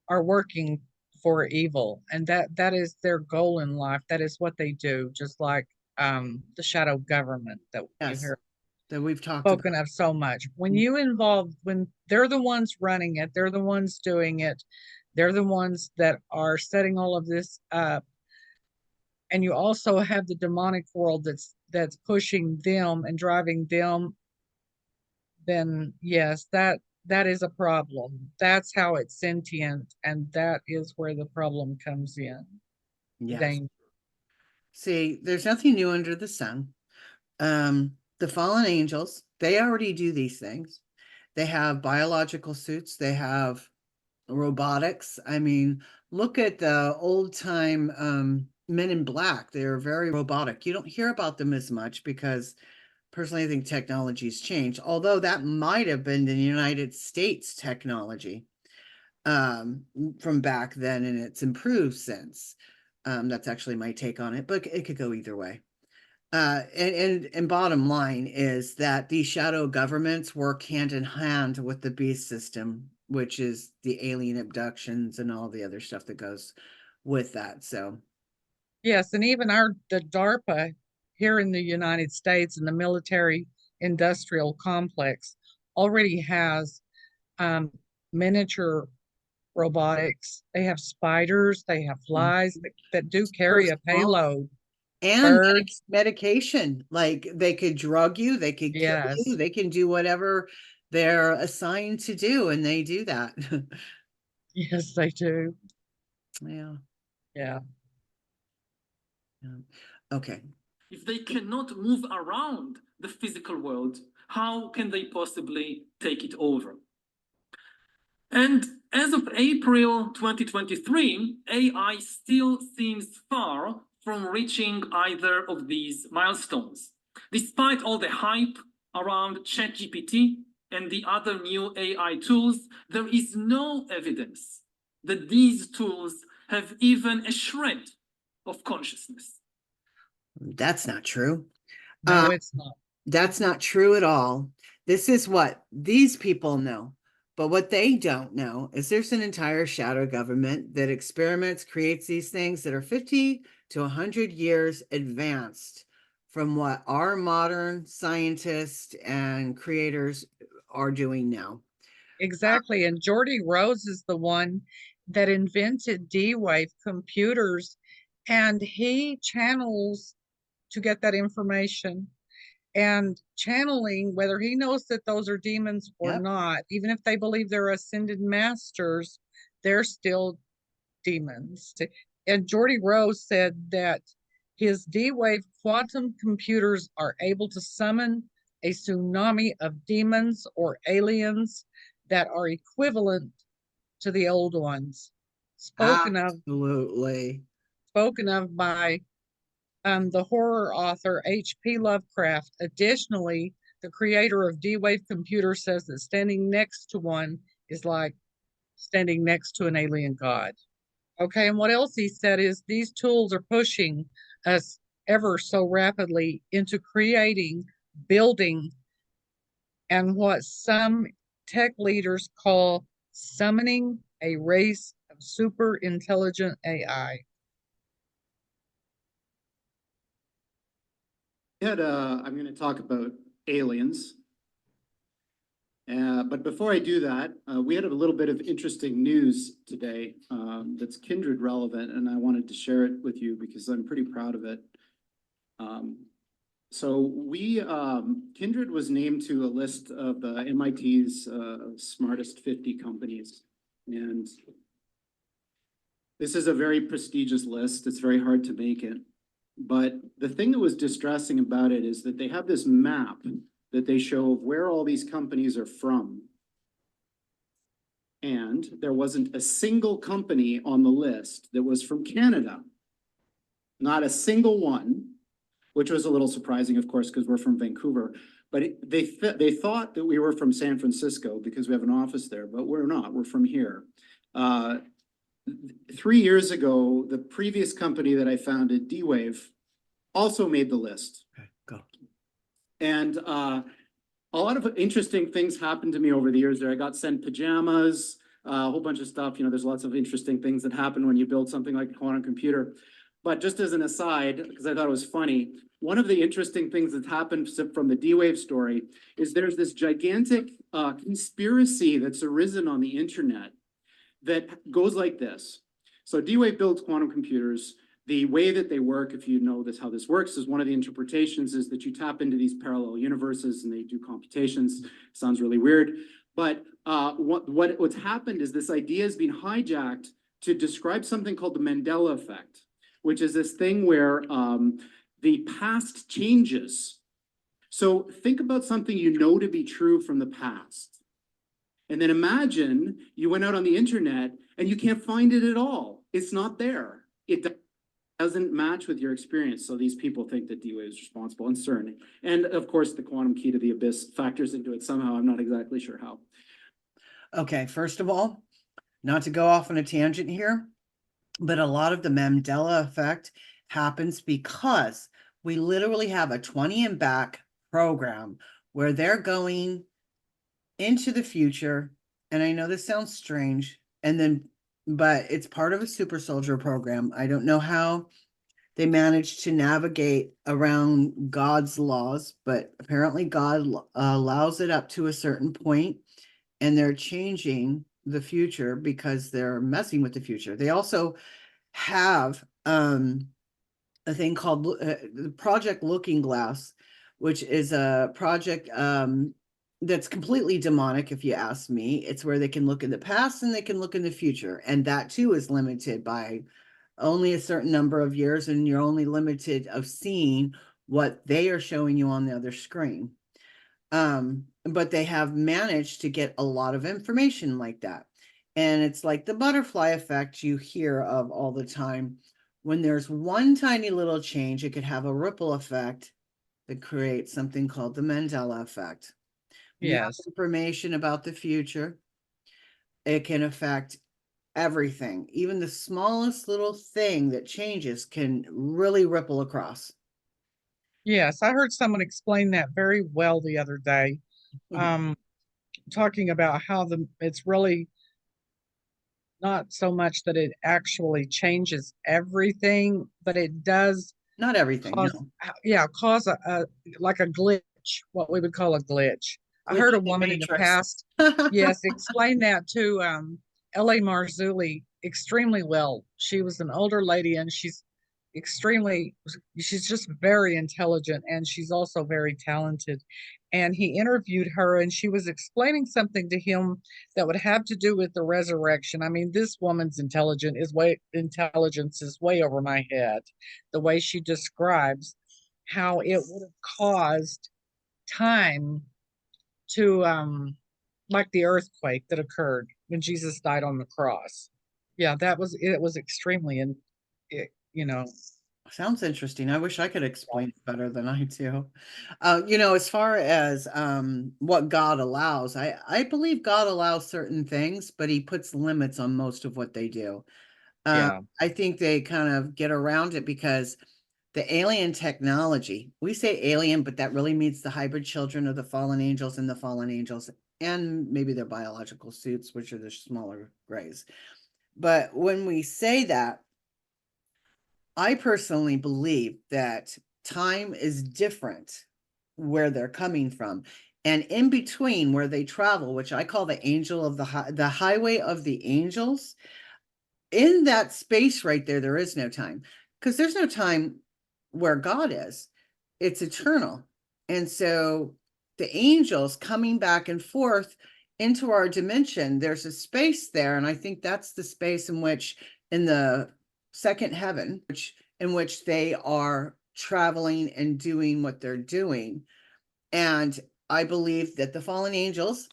are working for evil, and that is their goal in life. That is what they do, just like the shadow government that you hear that we've talked spoken of so much. When they're the ones running it, they're the ones doing it, they're the ones that are setting all of this up. And you also have the demonic world that's pushing them and driving them. Then yes, that is a problem. That's how it's sentient, and that is where the problem comes in. Yes. See, there's nothing new under the sun. The fallen angels, they already do these things. They have biological suits. They have robotics. I mean, look at the old time Men in Black. They're very robotic. You don't hear about them as much because personally I think technology's changed, although that might have been the United States technology from back then, and it's improved since. That's actually my take on it, but it could go either way. And bottom line is that these shadow governments work hand in hand with the beast system, which is the alien abductions and all the other stuff that goes with that. So Yes, and even the DARPA here in the United States and the military industrial complex already has miniature robotics. They have spiders, they have flies that do carry a payload. and Birds. medication, like they could drug you, they could kill you, Yes. they can do whatever they're assigned to do, and they do that. Yes, they do. Yeah. Yeah. Okay. If they cannot move around the physical world, how can they possibly take it over? And as of April 2023, AI still seems far from reaching either of these milestones. Despite all the hype around ChatGPT and the other new AI tools, there is no evidence that these tools have even a shred of consciousness. That's not true. No, it's not. That's not true at all. This is what these people know. But what they don't know is there's an entire shadow government that experiments, creates these things that are 50 to 100 years advanced from what our modern scientists and creators are doing now. Exactly. And Geordie Rose is the one that invented D-Wave computers, and he channels to get that information. And channeling, whether he knows that those are demons or not, even if they believe they're ascended masters, they're still demons. And Geordie Rose said that his D-Wave quantum computers are able to summon a tsunami of demons or aliens that are equivalent to the old ones. Spoken of by the horror author H.P. Lovecraft. Additionally, the creator of D-Wave Computer says that standing next to one is like standing next to an alien god. Okay, and what else he said is these tools are pushing us ever so rapidly into creating, building, and what some tech leaders call summoning a race of super intelligent AI. I'm going to talk about aliens. But before I do that, we had a little bit of interesting news today that's kindred relevant, and I wanted to share it with you because I'm pretty proud of it. Kindred was named to a list of the MIT's smartest 50 companies. And this is a very prestigious list. It's very hard to make it. But the thing that was distressing about it is that they have this map that they show of where all these companies are from. And there wasn't a single company on the list that was from Canada. Not a single one, which was a little surprising, of course, because we're from Vancouver. But they thought that we were from San Francisco because we have an office there, but we're not. We're from here. 3 years ago, the previous company that I founded, D-Wave, also made the list. Okay, go. And a lot of interesting things happened to me over the years there. I got sent pajamas, a whole bunch of stuff. You know, there's lots of interesting things that happen when you build something like a quantum computer. But just as an aside, because I thought it was funny, one of the interesting things that's happened from the D-Wave story is there's this gigantic conspiracy that's arisen on the internet that goes like this. So D-Wave builds quantum computers. The way that they work, if you know this, how this works, is one of the interpretations is that you tap into these parallel universes and they do computations. Sounds really weird. But what's happened is this idea has been hijacked to describe something called the Mandela effect, which is this thing where the past changes. So think about something you know to be true from the past. And then imagine you went out on the internet and you can't find it at all. It's not there. It doesn't match with your experience. So these people think that D-Wave is responsible, and CERN. And of course, the quantum key to the abyss factors into it somehow. I'm not exactly sure how. Okay, first of all, not to go off on a tangent here, but a lot of the Mandela effect happens because we literally have a 20 and back program where they're going into the future. And I know this sounds strange, but it's part of a super soldier program. I don't know how they managed to navigate around God's laws, but apparently God allows it up to a certain point, and they're changing the future because they're messing with the future. They also have a thing called the Project Looking Glass, which is a project that's completely demonic, if you ask me. It's where they can look in the past and they can look in the future. And that too is limited by only a certain number of years, and you're only limited of seeing what they are showing you on the other screen. But they have managed to get a lot of information like that. And it's like the butterfly effect you hear of all the time. When there's one tiny little change, it could have a ripple effect that creates something called the Mandela effect. Yes. Information about the future, it can affect everything. Even the smallest little thing that changes can really ripple across. Yes, I heard someone explain that very well the other day, talking about how it's really not so much that it actually changes everything, but it does not everything, cause a like a glitch, what we would call a glitch. I heard a woman in the past, yes, explain that to L.A. Marzulli extremely well. She was an older lady, and she's just very intelligent, and she's also very talented. And he interviewed her, and she was explaining something to him that would have to do with the resurrection. I mean, this woman's intelligence is way over my head. The way she describes how it would have caused time to like the earthquake that occurred when Jesus died on the cross. Yeah, it was extremely, sounds interesting. I wish I could explain it better than I do. As far as what God allows, I believe God allows certain things, but he puts limits on most of what they do. I think they kind of get around it because the alien technology, we say alien, but that really means the hybrid children of the fallen angels and the fallen angels, and maybe their biological suits, which are the smaller grays. But when we say that, I personally believe that time is different where they're coming from. And in between where they travel, which I call the angel of the highway of the angels, in that space right there, there is no time, because there's no time where God is. It's eternal. And so the angels coming back and forth into our dimension, there's a space there. And I think that's the space in which, in the second heaven, in which they are traveling and doing what they're doing. And I believe that the fallen angels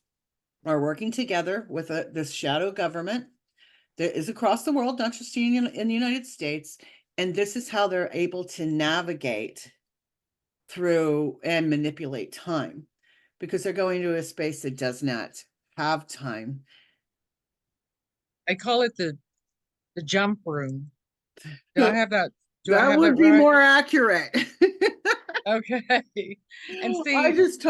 are working together with this shadow government that is across the world, not just in the United States. And this is how they're able to navigate through and manipulate time, because they're going to a space that does not have time. I call it the jump room. Do I have that? That would be more accurate. Okay. And see, I just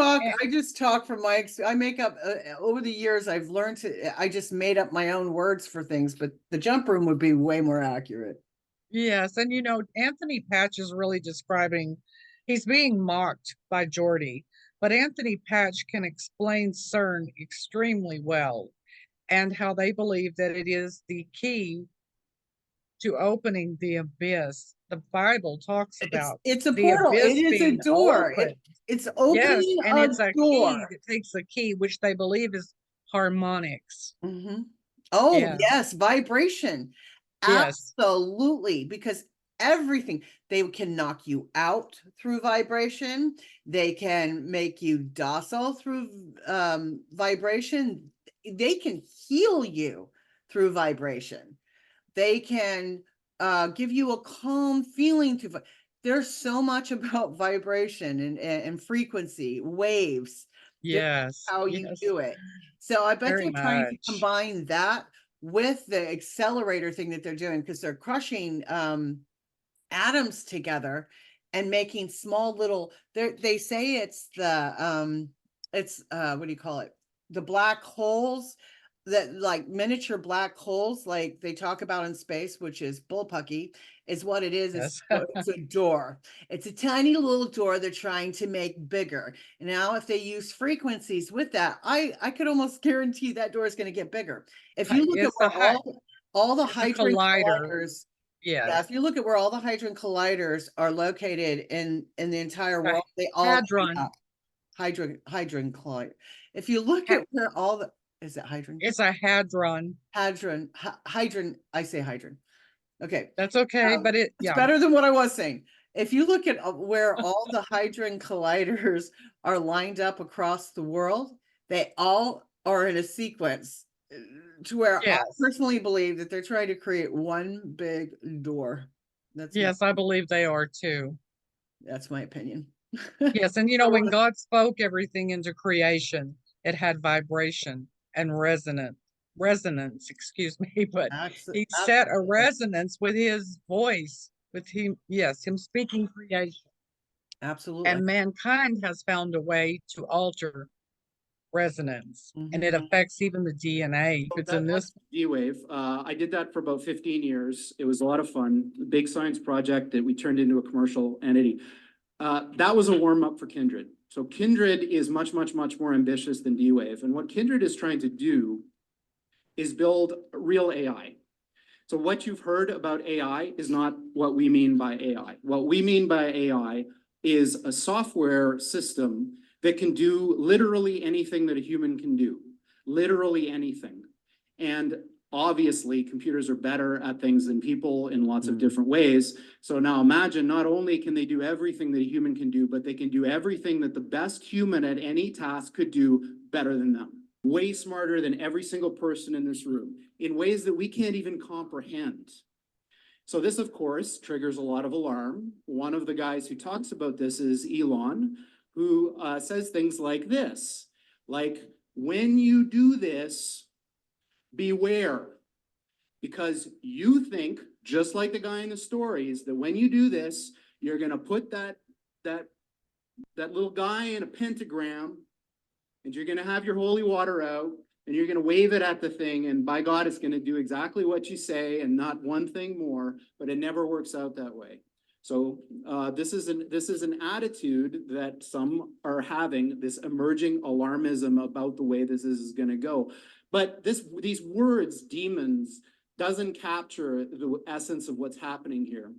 talk from my I make up over the years. I've learned I just made up my own words for things, but the jump room would be way more accurate. Yes. And Anthony Patch is really describing, he's being mocked by Jordy, but Anthony Patch can explain CERN extremely well, and how they believe that it is the key to opening the abyss. The Bible talks about it's a portal. It is a door. It's opening and it's a door. key that takes a key, which they believe is harmonics. Oh, yes, vibration. Yes. Absolutely, because everything, they can knock you out through vibration. They can make you docile through vibration. they can heal you through vibration. They can give you a calm feeling to. There's so much about vibration and frequency, waves. Yes. How you Yes. do it. So I bet Very they're trying to much. combine that with the accelerator thing that they're doing, because they're crushing atoms together and making small little, they say it's the what do you call it, the black holes, that like miniature black holes like they talk about in space, which is bullpucky, is what it is. Yes. It's a door. It's a tiny little door they're trying to make bigger. Now if they use frequencies with that, I could almost guarantee that door is going to get bigger. If you look at where all the hadron colliders, yeah, if you look at where all the hadron colliders are located in the entire world, they all hadron. Hadron collider. If you look at where all the, is it hadron? It's a hadron. Hadron. I say hadron. Okay. That's okay, but it's better than what I was saying. If you look at where all the hadron colliders are lined up across the world, they all are in a sequence to where I personally believe that they're trying to create one big door. Yes, I believe they are too. That's my opinion. Yes, and you know, when God spoke everything into creation, it had vibration and resonance, excuse me, but he set a resonance with his voice, with him speaking creation. Absolutely. And mankind has found a way to alter resonance, and it affects even the DNA. It's in this D-Wave. I did that for about 15 years. It was a lot of fun. Big science project that we turned into a commercial entity. That was a warm-up for Kindred. So Kindred is much, much, much more ambitious than D-Wave. And what Kindred is trying to do is build real AI. So what you've heard about AI is not what we mean by AI. What we mean by AI is a software system that can do literally anything that a human can do. Literally anything. And obviously, computers are better at things than people in lots of different ways. So now imagine, not only can they do everything that a human can do, but they can do everything that the best human at any task could do better than them. Way smarter than every single person in this room, in ways that we can't even comprehend. So this, of course, triggers a lot of alarm. One of the guys who talks about this is Elon, who says things like this, like, when you do this, beware, because you think, just like the guy in the stories, that when you do this, you're going to put that little guy in a pentagram, and you're going to have your holy water out, and you're going to wave it at the thing, and by God, it's going to do exactly what you say and not one thing more, but it never works out that way. So this is an attitude that some are having, this emerging alarmism about the way this is going to go. But these words, demons, doesn't capture the essence of what's happening here.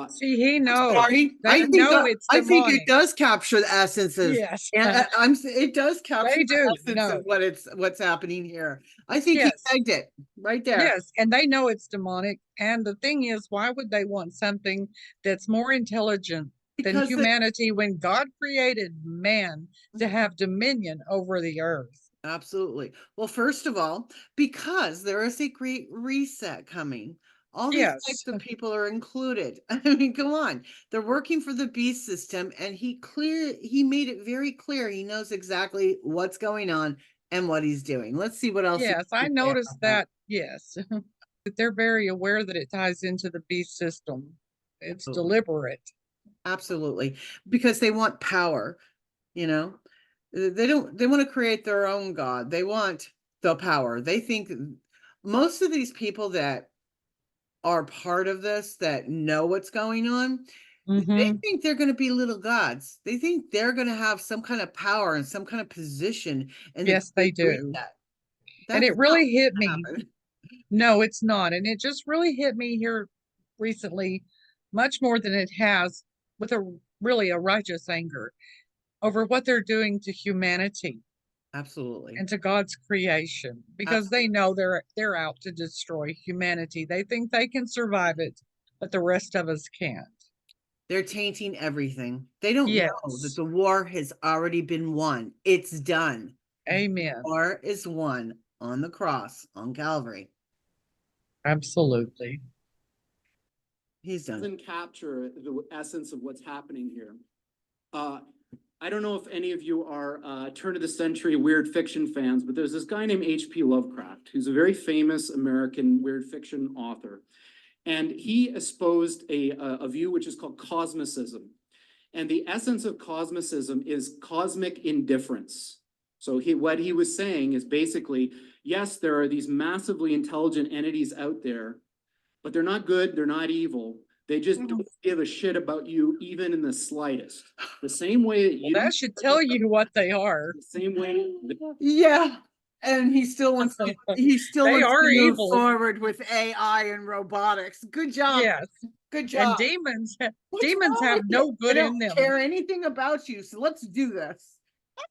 See, he knows. Sorry, I think it does capture the essences. Yes, and it does capture the essence of what's happening here. I think he pegged it right there. Yes, and they know it's demonic. And the thing is, why would they want something that's more intelligent than humanity when God created man to have dominion over the earth? Absolutely. Well, first of all, because there is a great reset coming. All these types of people are included. I mean, come on. They're working for the beast system, and he made it very clear. He knows exactly what's going on and what he's doing. Let's see what else. Yes, I noticed that. Yes. They're very aware that it ties into the beast system. It's deliberate. Absolutely. Because they want power, you know. They want to create their own God. They want the power. They think most of these people that are part of this, that know what's going on, they think they're going to be little gods. They think they're going to have some kind of power and some kind of position. And yes, they do. And it really hit me. No, it's not. And it just really hit me here recently, much more than it has, with a righteous anger over what they're doing to humanity. Absolutely. And to God's creation, because they know they're out to destroy humanity. They think they can survive it, but the rest of us can't. They're tainting everything. They don't know that the war has already been won. It's done. Amen. War is won on the cross on Calvary. Absolutely. He's done. Doesn't capture the essence of what's happening here. I don't know if any of you are turn of the century weird fiction fans, but there's this guy named H.P. Lovecraft, who's a very famous American weird fiction author. And he espoused a view which is called cosmicism. And the essence of cosmicism is cosmic indifference. So what he was saying is basically, yes, there are these massively intelligent entities out there, but they're not good, they're not evil. They just don't give a shit about you even in the slightest. The same way that you... Well, that should tell you what they are. The same way... Yeah. And he still wants to, They are move evil. forward with AI and robotics. Good job. Yes. Good job. And demons What's wrong have with no you? good They in don't them. care anything about you. So let's do this.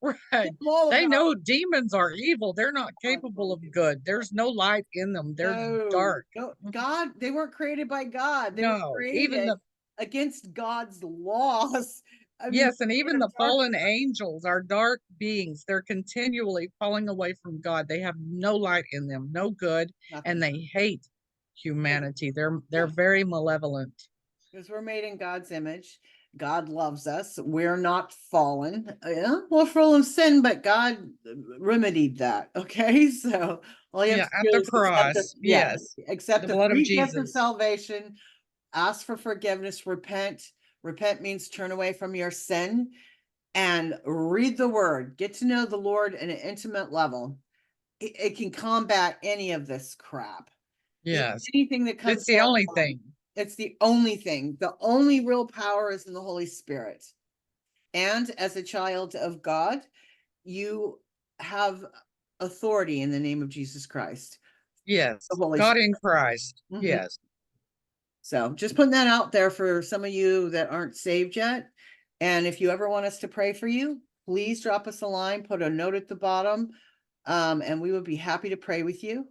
Right. They know demons are evil. They're not capable of good. There's no light in them. They're dark. No, God, they weren't created by God. They were No, created even against God's laws. I mean, yes, and even they're the dark. fallen angels are dark beings. They're continually falling away from God. They have no light in them, no good, and they hate humanity. They're very malevolent. Because we're made in God's image. God loves us. We're not fallen. Yeah, we're full of sin, but God remedied that. Okay, so all you have to At do the is accept cross. accept The the blood of free gift of Jesus. salvation. Ask for forgiveness. Repent. Repent means turn away from your sin and read the word. Get to know the Lord at an intimate level. It can combat any of this crap. Yes, Anything that comes. it's the only thing. It's the only thing. The only real power is in the Holy Spirit. And as a child of God, you have authority in the name of Jesus Christ. Yes, The Holy God Spirit. in Christ. Mhm. Yes. So just putting that out there for some of you that aren't saved yet. And if you ever want us to pray for you, please drop us a line, put a note at the bottom, and we would be happy to pray with you.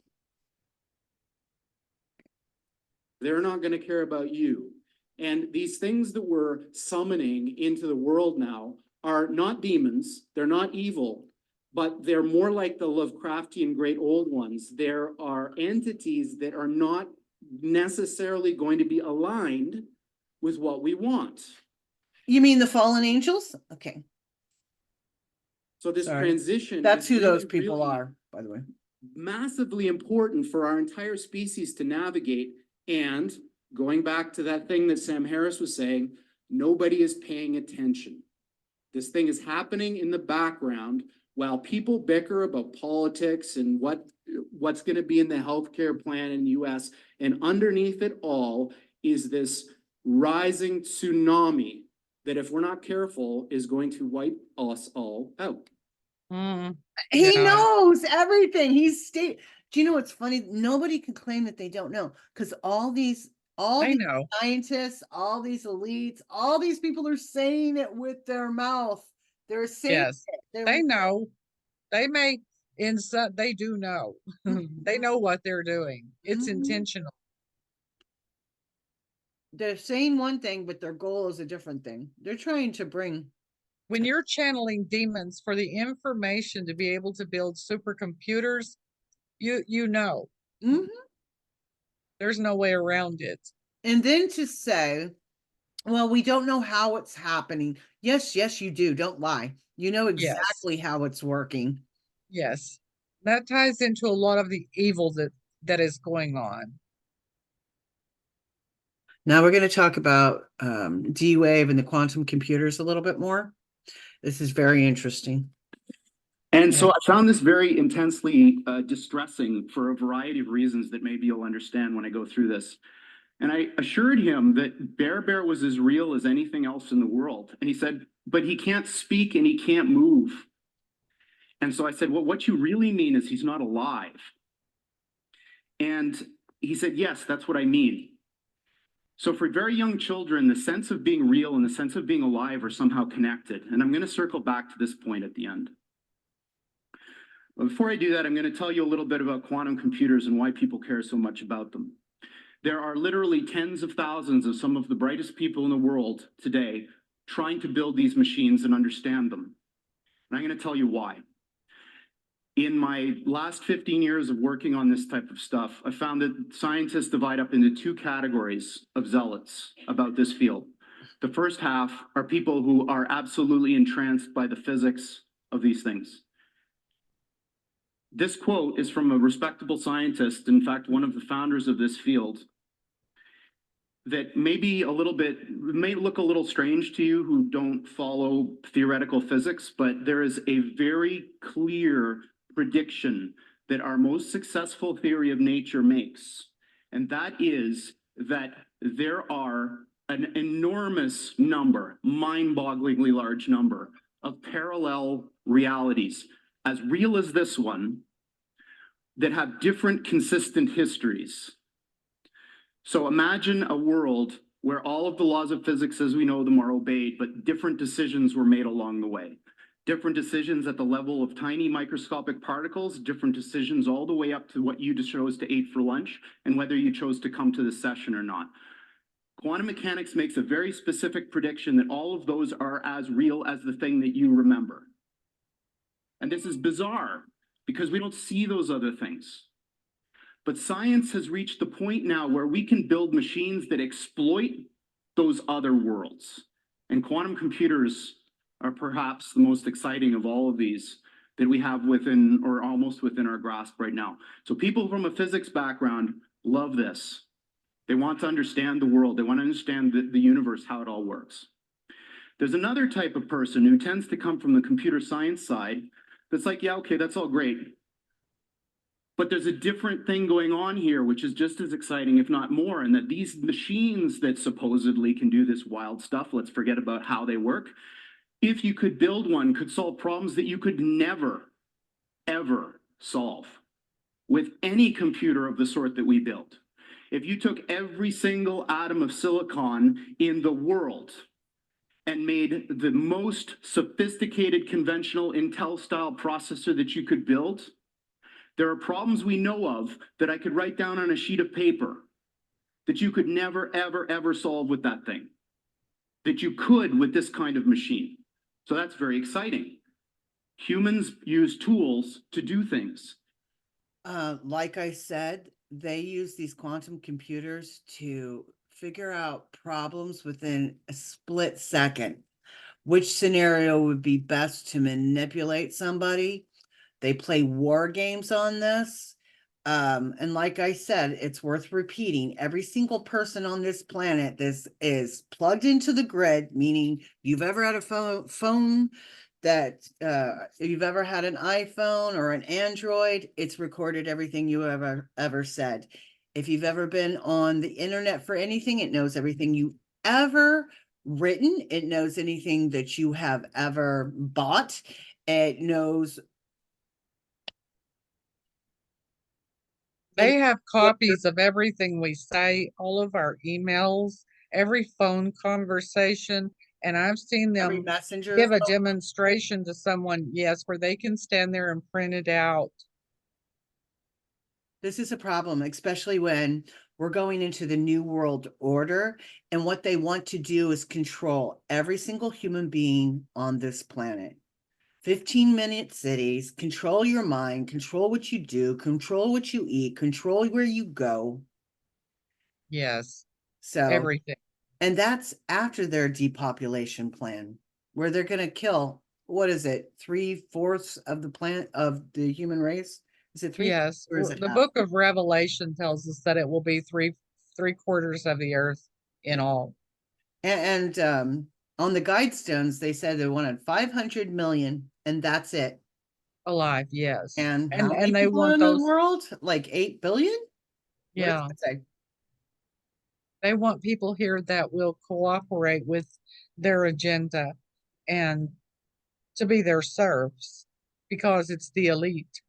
They're not going to care about you. And these things that we're summoning into the world now are not demons. They're not evil, but they're more like the Lovecraftian great old ones. There are entities that are not necessarily going to be aligned with what we want. You mean the fallen angels? Okay. So this Sorry. transition. That's is who those really, people really are, by the way. massively important for our entire species to navigate. And going back to that thing that Sam Harris was saying, nobody is paying attention. This thing is happening in the background while people bicker about politics and what's going to be in the healthcare plan in the US. And underneath it all is this rising tsunami that, if we're not careful, is going to wipe us all out. He knows everything. Do you know what's funny? Nobody can claim that they don't know, because all these scientists, all these elites, all these people are saying it with their mouth. They're saying it. They know. They may they do know. They know what they're doing. It's intentional. They're saying one thing, but their goal is a different thing. They're trying to bring. When you're channeling demons for the information to be able to build supercomputers, you know. There's no way around it. And then to say, well, we don't know how it's happening. Yes, you do. Don't lie. You know exactly how it's working. Yes. That ties into a lot of the evil that is going on. Now we're going to talk about D-Wave and the quantum computers a little bit more. This is very interesting. And so I found this very intensely distressing for a variety of reasons that maybe you'll understand when I go through this. And I assured him that Bear was as real as anything else in the world. And he said, but he can't speak and he can't move. And so I said, well, what you really mean is he's not alive. And he said, yes, that's what I mean. So for very young children, the sense of being real and the sense of being alive are somehow connected. And I'm going to circle back to this point at the end. But before I do that, I'm going to tell you a little bit about quantum computers and why people care so much about them. There are literally tens of thousands of some of the brightest people in the world today trying to build these machines and understand them. And I'm going to tell you why. In my last 15 years of working on this type of stuff, I found that scientists divide up into two categories of zealots about this field. The first half are people who are absolutely entranced by the physics of these things. This quote is from a respectable scientist, in fact, one of the founders of this field, that may look a little strange to you who don't follow theoretical physics, but there is a very clear prediction that our most successful theory of nature makes. And that is that there are an enormous number, mind-bogglingly large number of parallel realities, as real as this one, that have different consistent histories. So imagine a world where all of the laws of physics as we know them are obeyed, but different decisions were made along the way. Different decisions at the level of tiny microscopic particles, different decisions all the way up to what you chose to eat for lunch and whether you chose to come to this session or not. Quantum mechanics makes a very specific prediction that all of those are as real as the thing that you remember. And this is bizarre because we don't see those other things. But science has reached the point now where we can build machines that exploit those other worlds. And quantum computers are perhaps the most exciting of all of these that we have within, or almost within our grasp right now. So people from a physics background love this. They want to understand the world. They want to understand the universe, how it all works. There's another type of person who tends to come from the computer science side that's like, yeah, okay, that's all great. But there's a different thing going on here, which is just as exciting, if not more, and that these machines that supposedly can do this wild stuff, let's forget about how they work, if you could build one, could solve problems that you could never, ever solve with any computer of the sort that we build. If you took every single atom of silicon in the world and made the most sophisticated conventional Intel-style processor that you could build, there are problems we know of that I could write down on a sheet of paper that you could never, ever, ever solve with that thing, that you could with this kind of machine. So that's very exciting. Humans use tools to do things. Like I said, they use these quantum computers to figure out problems within a split second. Which scenario would be best to manipulate somebody? They play war games on this. And like I said, it's worth repeating. Every single person on this planet, this is plugged into the grid, meaning you've ever had a phone that you've ever had an iPhone or an Android, it's recorded everything you ever said. If you've ever been on the internet for anything, it knows everything you ever written. It knows anything that you have ever bought. It knows. They have copies of everything we say, all of our emails, every phone conversation, and I've seen them give a demonstration to someone, yes, where they can stand there and print it out. This is a problem, especially when we're going into the new world order, and what they want to do is control every single human being on this planet. 15-minute cities, control your mind, control what you do, control what you eat, control where you go. Yes. So everything. And that's after their depopulation plan, where they're going to kill, what is it, 3/4 of the planet of the human race? Is it 3/4? Yes. Or is it The half? book of Revelation tells us that it will be three-quarters of the earth in all. And on the Guidestones, they said they wanted 500 million, and that's it. Alive, yes. And how many they people want in those the world? Like 8 billion? Yeah. What does it say? They want people here that will cooperate with their agenda and to be their serfs, because it's the elite,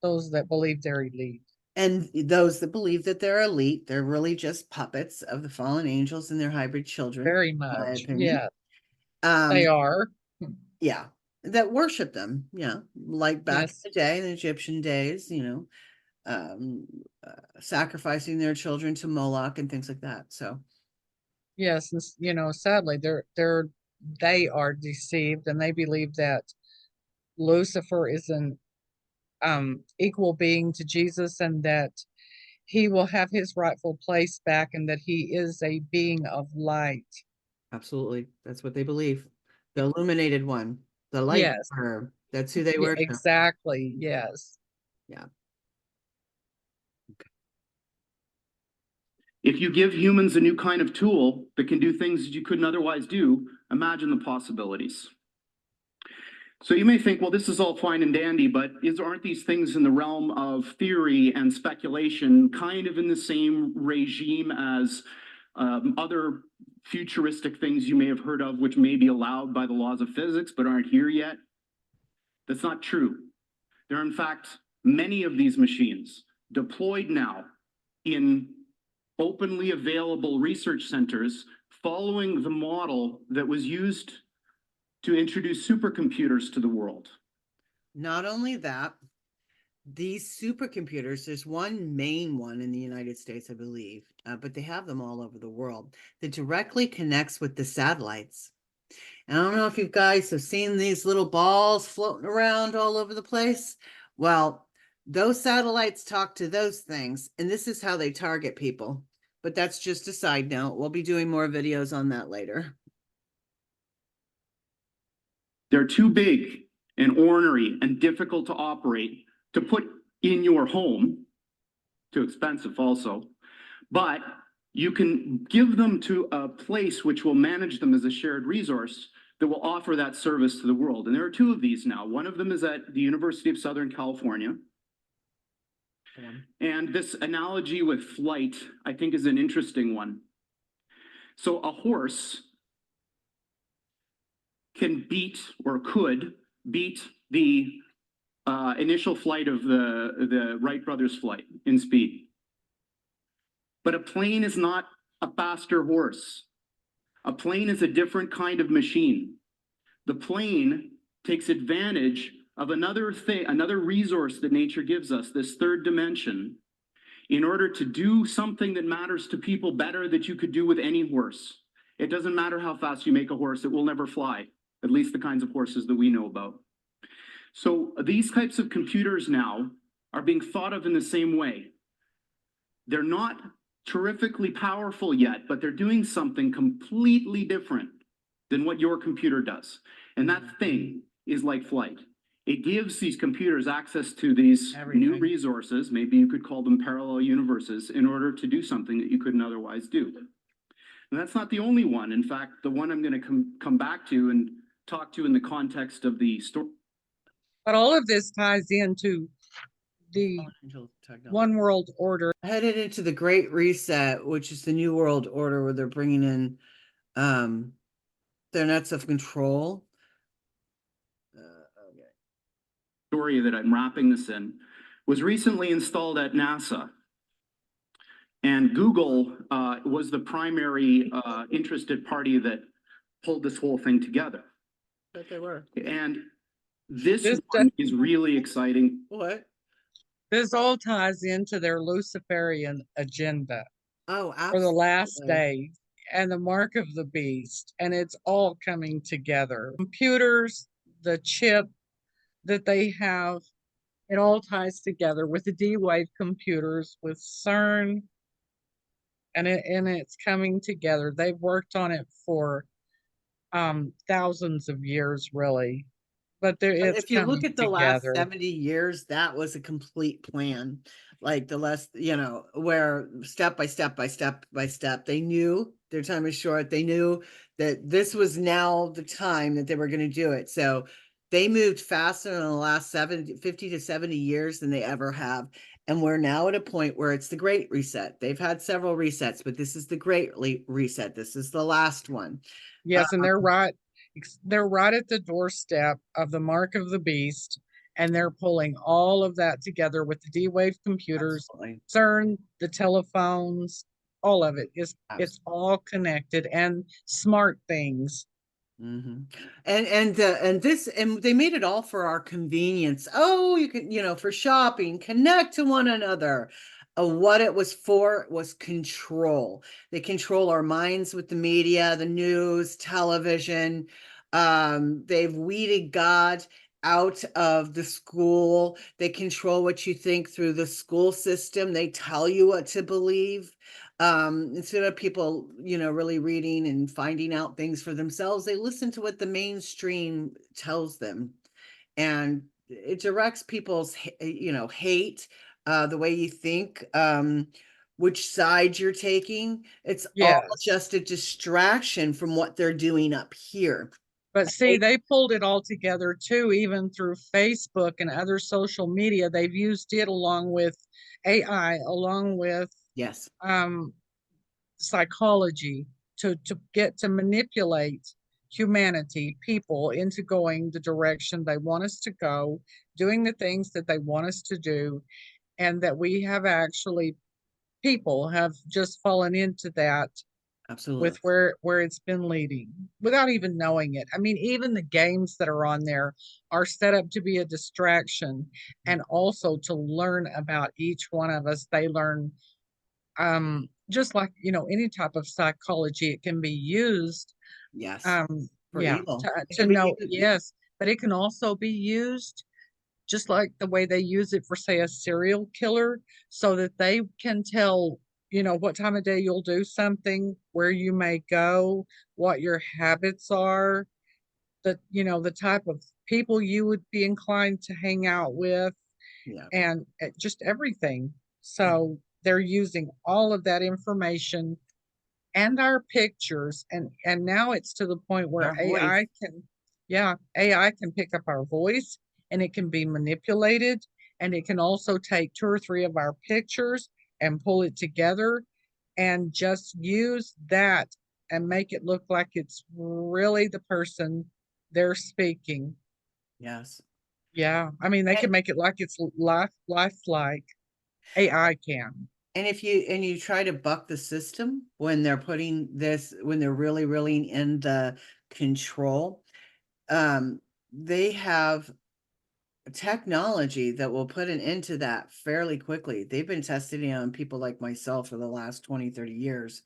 those that believe they're elite. And those that believe that they're elite, they're really just puppets of the fallen angels and their hybrid children. Very in my much, opinion. yeah. They are. Yeah, that worship them, yeah, like back Yes. in the day, in the Egyptian days, sacrificing their children to Moloch and things like that. So yes, and, sadly, they are deceived, and they believe that Lucifer is an equal being to Jesus, and that he will have his rightful place back, and that he is a being of light. Absolutely. That's what they believe. The illuminated one, the light Yes. bearer. That's who they Yeah, worship. exactly. Yes. Yeah. If you give humans a new kind of tool that can do things that you couldn't otherwise do, imagine the possibilities. So you may think, well, this is all fine and dandy, but aren't these things in the realm of theory and speculation, kind of in the same regime as other futuristic things you may have heard of, which may be allowed by the laws of physics, but aren't here yet? That's not true. There are, in fact, many of these machines deployed now in openly available research centers following the model that was used to introduce supercomputers to the world. Not only that, these supercomputers, there's one main one in the United States, I believe, but they have them all over the world that directly connects with the satellites. And I don't know if you guys have seen these little balls floating around all over the place. Well, those satellites talk to those things, and this is how they target people. But that's just a side note. We'll be doing more videos on that later. They're too big and ornery and difficult to operate to put in your home. Too expensive also. But you can give them to a place which will manage them as a shared resource that will offer that service to the world. And there are two of these now. One of them is at the University of Southern California. And this analogy with flight, I think, is an interesting one. So a horse can beat, or could beat, the initial flight of the Wright brothers' flight in speed. But a plane is not a faster horse. A plane is a different kind of machine. The plane takes advantage of another thing, another resource that nature gives us, this third dimension, in order to do something that matters to people better that you could do with any horse. It doesn't matter how fast you make a horse, it will never fly, at least the kinds of horses that we know about. So these types of computers now are being thought of in the same way. They're not terrifically powerful yet, but they're doing something completely different than what your computer does. And that thing is like flight. It gives these computers access to these new resources, maybe you could call them parallel universes, in order to do something that you couldn't otherwise do. And that's not the only one. In fact, the one I'm going to come back to and talk to in the context of the story. But all of this ties into the one world order. Headed into the Great Reset, which is the New World Order, where they're bringing in their nets of control. Story that I'm wrapping this in was recently installed at NASA. And Google was the primary interested party that pulled this whole thing together. But they were. And this one is really exciting. What? This all ties into their Luciferian agenda. Oh, absolutely. For the last days and the mark of the beast. And it's all coming together. Computers, the chip that they have, it all ties together with the D-Wave computers, with CERN, and it's coming together. They've worked on it for thousands of years, really. But it's if you look at the last together. 70 years, that was a complete plan. Like the last, where step by step by step by step, they knew their time was short. They knew that this was now the time that they were going to do it. So they moved faster in the last 50 to 70 years than they ever have. And we're now at a point where it's the Great Reset. They've had several resets, but this is the Great Reset. This is the last one. Yes, and they're right. They're right at the doorstep of the mark of the beast, and they're pulling all of that together with the D-Wave computers, CERN, the telephones, all of it is it's all connected, and smart things. Mm-hmm. And they made it all for our convenience. Oh, you can, for shopping, connect to one another. What it was for was control. They control our minds with the media, the news, television. They've weeded God out of the school. They control what you think through the school system. They tell you what to believe. Instead of people, really reading and finding out things for themselves, they listen to what the mainstream tells them. And it directs people's, hate, the way you think, which side you're taking. It's all just a distraction from what they're doing up here. But see, they pulled it all together too, even through Facebook and other social media. They've used it along with AI, along with yes, psychology to get to manipulate humanity, people, into going the direction they want us to go, doing the things that they want us to do, and that we have actually, people have just fallen into that. Absolutely. With where it's been leading without even knowing it. I mean, even the games that are on there are set up to be a distraction and also to learn about each one of us. They learn, just like, any type of psychology, it can be used. Yes. For Yeah, evil. to know, yes, but it can also be used just like the way they use it for, say, a serial killer, so that they can tell, what time of day you'll do something, where you may go, what your habits are, the type of people you would be inclined to hang out with, Yeah. and just everything. So they're using all of that information and our pictures, and now it's to the point where Our voice. AI can pick up our voice, and it can be manipulated, and it can also take 2 or 3 of our pictures and pull it together and just use that and make it look like it's really the person they're speaking. Yes. Yeah, I mean, they can make it like it's lifelike. AI can. And if you try to buck the system when they're really, really in the control, they have technology that will put an end to that fairly quickly. They've been testing it on people like myself for the last 20, 30 years,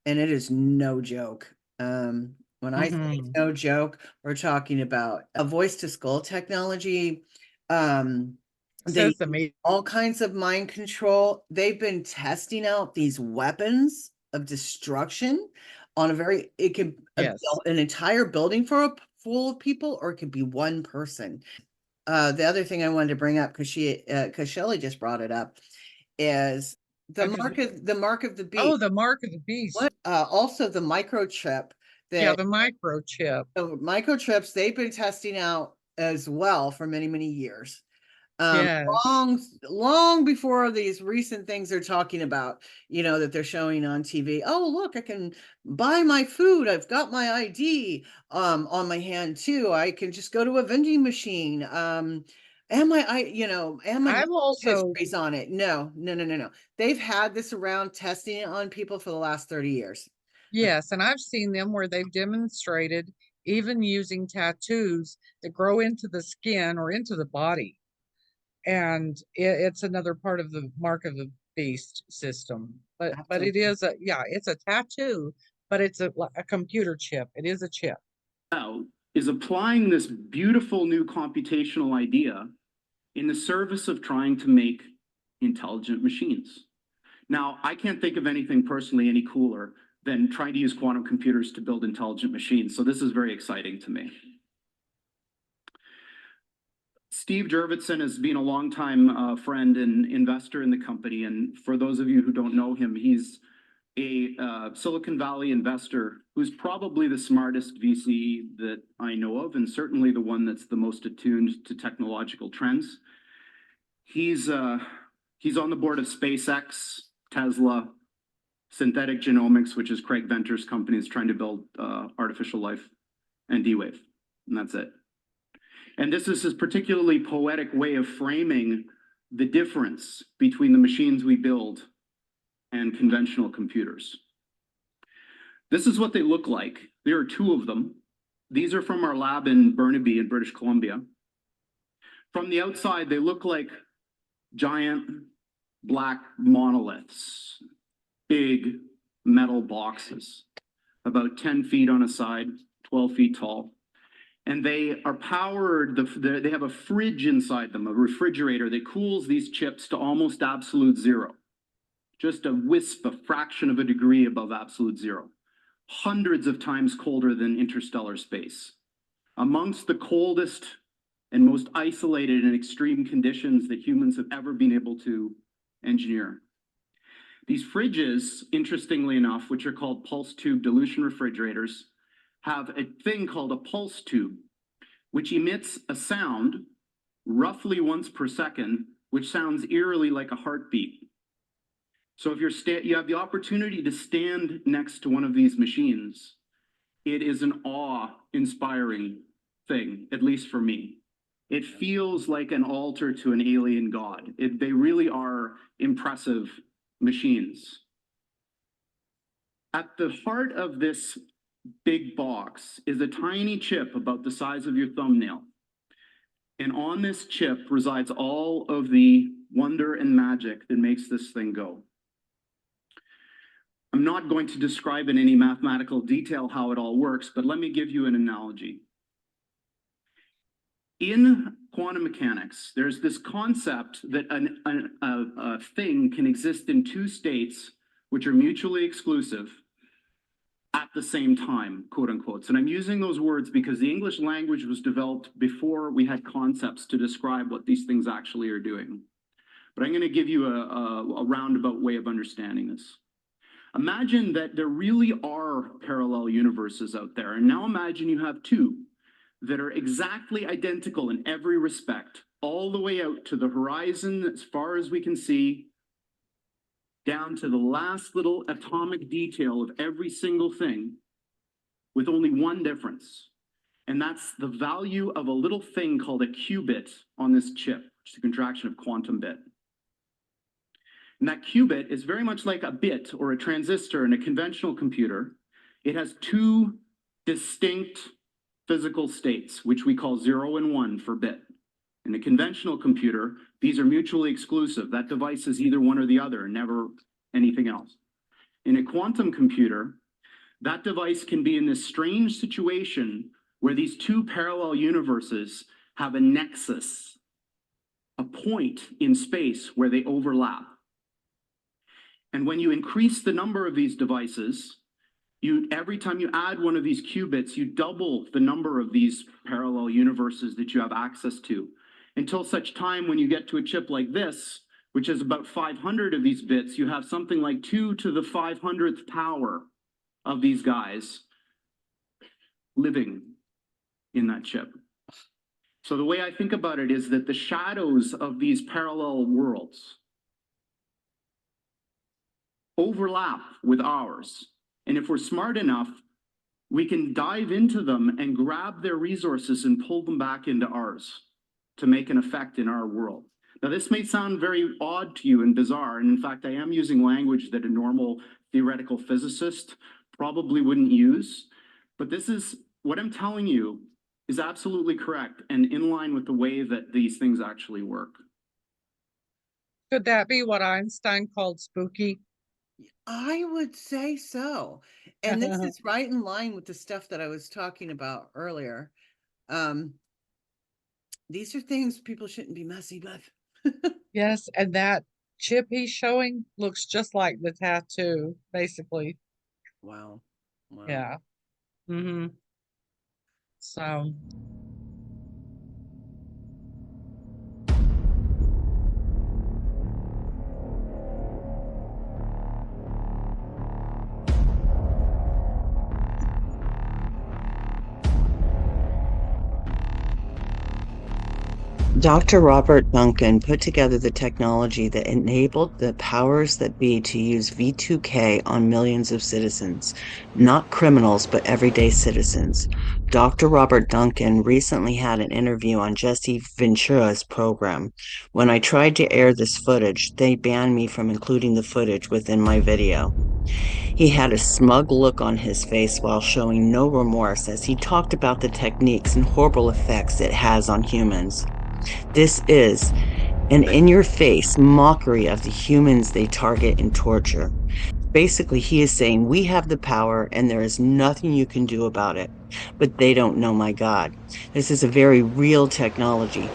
and it is no joke. When I say it's no joke, we're talking about a voice to skull technology. They Sesame. all kinds of mind control. They've been testing out these weapons of destruction on it could an entire building full of people, or it could be one person. The other thing I wanted to bring up, because Shelley just brought it up, is the mark of the beast. Oh, the mark of the beast. Also the microchip. The microchip. So microchips, they've been testing out as well for many, many years. Yes. Long before these recent things they're talking about, that they're showing on TV. Oh, look, I can buy my food. I've got my ID on my hand too. I can just go to a vending machine. And my history's on it. No. They've had this around, testing it on people for the last 30 years. Yes, and I've seen them where they've demonstrated even using tattoos that grow into the skin or into the body. And it's another part of the mark of the beast system. But it is it's a tattoo, but it's a computer chip. It is a chip. Now is applying this beautiful new computational idea in the service of trying to make intelligent machines. Now, I can't think of anything personally any cooler than trying to use quantum computers to build intelligent machines. So this is very exciting to me. Steve Jurvetson has been a longtime friend and investor in the company. And for those of you who don't know him, he's a Silicon Valley investor who's probably the smartest VC that I know of, and certainly the one that's the most attuned to technological trends. He's on the board of SpaceX, Tesla, Synthetic Genomics, which is Craig Venter's company, is trying to build artificial life, and D-Wave, and that's it. And this is his particularly poetic way of framing the difference between the machines we build and conventional computers. This is what they look like. There are 2 of them. These are from our lab in Burnaby in British Columbia. From the outside, they look like giant black monoliths, big metal boxes, about 10 feet on a side, 12 feet tall. And they are powered, they have a fridge inside them, a refrigerator that cools these chips to almost absolute zero. Just a wisp, a fraction of a degree above absolute zero. Hundreds of times colder than interstellar space. Amongst the coldest and most isolated and extreme conditions that humans have ever been able to engineer. These fridges, interestingly enough, which are called pulse tube dilution refrigerators, have a thing called a pulse tube, which emits a sound roughly once per second, which sounds eerily like a heartbeat. So if you have the opportunity to stand next to one of these machines, it is an awe-inspiring thing, at least for me. It feels like an altar to an alien god. They really are impressive machines. At the heart of this big box is a tiny chip about the size of your thumbnail. And on this chip resides all of the wonder and magic that makes this thing go. I'm not going to describe in any mathematical detail how it all works, but let me give you an analogy. In quantum mechanics, there's this concept that a thing can exist in two states which are mutually exclusive at the same time, quote unquote. And I'm using those words because the English language was developed before we had concepts to describe what these things actually are doing. But I'm going to give you a roundabout way of understanding this. Imagine that there really are parallel universes out there. And now imagine you have two that are exactly identical in every respect, all the way out to the horizon as far as we can see, down to the last little atomic detail of every single thing, with only one difference. And that's the value of a little thing called a qubit on this chip, which is a contraction of quantum bit. And that qubit is very much like a bit or a transistor in a conventional computer. It has two distinct physical states, which we call 0 and 1 for bit. In a conventional computer, these are mutually exclusive. That device is either one or the other, never anything else. In a quantum computer, that device can be in this strange situation where these two parallel universes have a nexus, a point in space where they overlap. And when you increase the number of these devices, every time you add one of these qubits, you double the number of these parallel universes that you have access to, until such time when you get to a chip like this, which is about 500 of these bits, you have something like 2 to the 500th power of these guys living in that chip. So the way I think about it is that the shadows of these parallel worlds overlap with ours. And if we're smart enough, we can dive into them and grab their resources and pull them back into ours to make an effect in our world. Now, this may sound very odd to you and bizarre. And in fact, I am using language that a normal theoretical physicist probably wouldn't use. But this is what I'm telling you is absolutely correct and in line with the way that these things actually work. Could that be what Einstein called spooky? I would say so. And this is right in line with the stuff that I was talking about earlier. These are things people shouldn't be messy with. Yes, and that chip he's showing looks just like the tattoo, basically. Wow. Yeah. Mm-hmm. So Dr. Robert Duncan put together the technology that enabled the powers that be to use V2K on millions of citizens, not criminals, but everyday citizens. Dr. Robert Duncan recently had an interview on Jesse Ventura's program. When I tried to air this footage, they banned me from including the footage within my video. He had a smug look on his face while showing no remorse as he talked about the techniques and horrible effects it has on humans. This is an in-your-face mockery of the humans they target and torture. Basically, he is saying, we have the power and there is nothing you can do about it. But they don't know my God. This is a very real technology.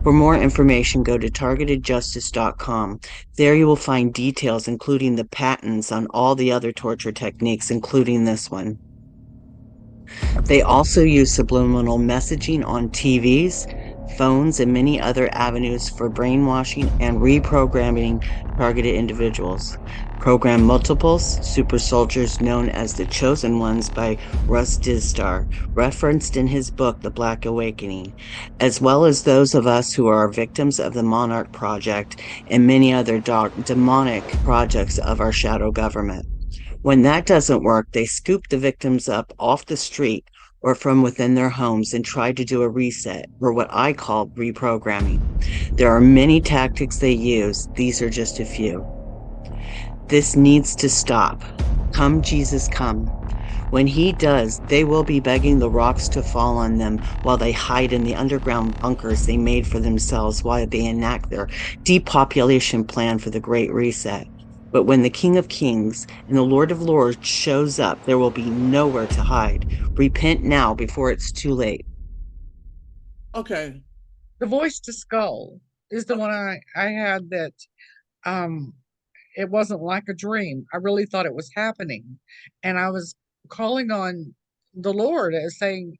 For more information, go to targetedjustice.com. There you will find details, including the patents on all the other torture techniques, including this one. They also use subliminal messaging on TVs, phones, and many other avenues for brainwashing and reprogramming targeted individuals. Program Multiples, super soldiers known as the Chosen Ones by Russ Dizdar, referenced in his book, The Black Awakening, as well as those of us who are victims of the Monarch Project and many other demonic projects of our shadow government. When that doesn't work, they scoop the victims up off the street or from within their homes and try to do a reset, or what I call reprogramming. There are many tactics they use. These are just a few. This needs to stop. Come, Jesus, come. When he does, they will be begging the rocks to fall on them while they hide in the underground bunkers they made for themselves while they enact their depopulation plan for the Great Reset. But when the King of Kings and the Lord of Lords shows up, there will be nowhere to hide. Repent now before it's too late. Okay. The voice to skull is the one I had that it wasn't like a dream. I really thought it was happening. And I was calling on the Lord as saying,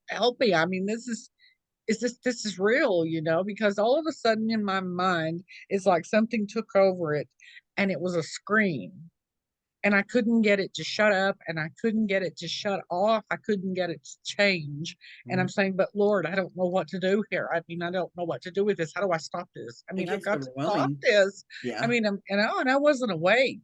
help me. I mean, this is real, because all of a sudden in my mind, it's like something took over it and it was a scream. And I couldn't get it to shut up and I couldn't get it to shut off. I couldn't get it to change. And I'm saying, but Lord, I don't know what to do here. I mean, I don't know what to do with this. How do I stop this? I mean, I've got to stop this. Yeah. I mean, and I wasn't awake.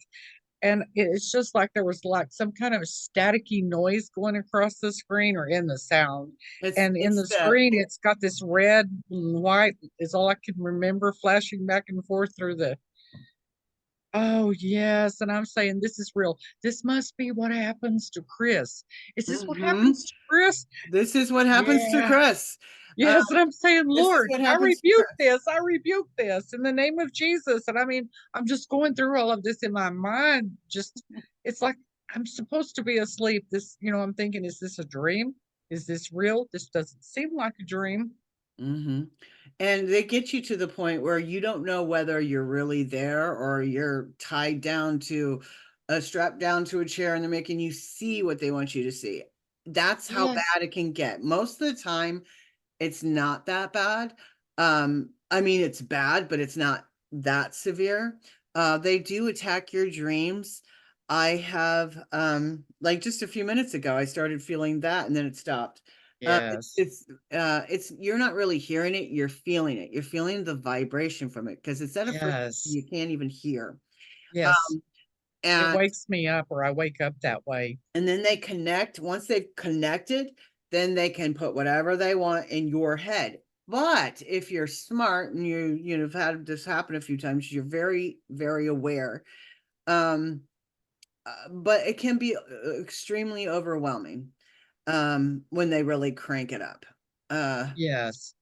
And it's just like there was like some kind of staticky noise going across the screen or in the sound. And in the screen, it's got this red and white is all I can remember flashing back and forth through the. Oh, yes. And I'm saying this is real. This must be what happens to Chris. Is this what happens to Chris? This is what happens to Chris. Yes, and I'm saying, this is Lord, what I happens to rebuke Chris. this. I rebuke this in the name of Jesus. And I mean, I'm just going through all of this in my mind. It's like I'm supposed to be asleep. I'm thinking, is this a dream? Is this real? This doesn't seem like a dream. And they get you to the point where you don't know whether you're really there or you're tied down to strapped down to a chair and they're making you see what they want you to see. That's how bad it can get. Most of the time, it's not that bad. I mean, it's bad, but it's not that severe. They do attack your dreams. I have, like just a few minutes ago, I started feeling that and then it stopped. Yes. It's you're not really hearing it, you're feeling it. You're feeling the vibration from it because it's at a frequency you can't even hear. Yes. It And wakes me up or I wake up that way. and then they connect. Once they've connected, then they can put whatever they want in your head. But if you're smart and you've had this happen a few times, you're very, very aware. But it can be extremely overwhelming when they really crank it up. Yes.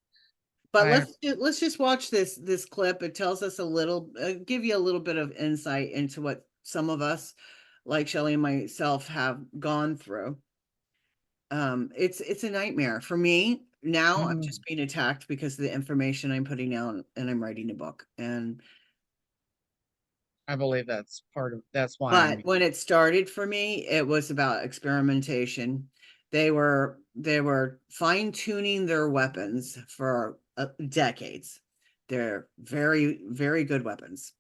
But let's just watch this clip. It tells us a little, give you a little bit of insight into what some of us, like Shelley and myself, have gone through. It's a nightmare for me. Now I'm just being attacked because of the information I'm putting out, and I'm writing a book. And I believe that's why. But when it started for me, it was about experimentation. They were fine tuning their weapons for decades. They're very, very good weapons.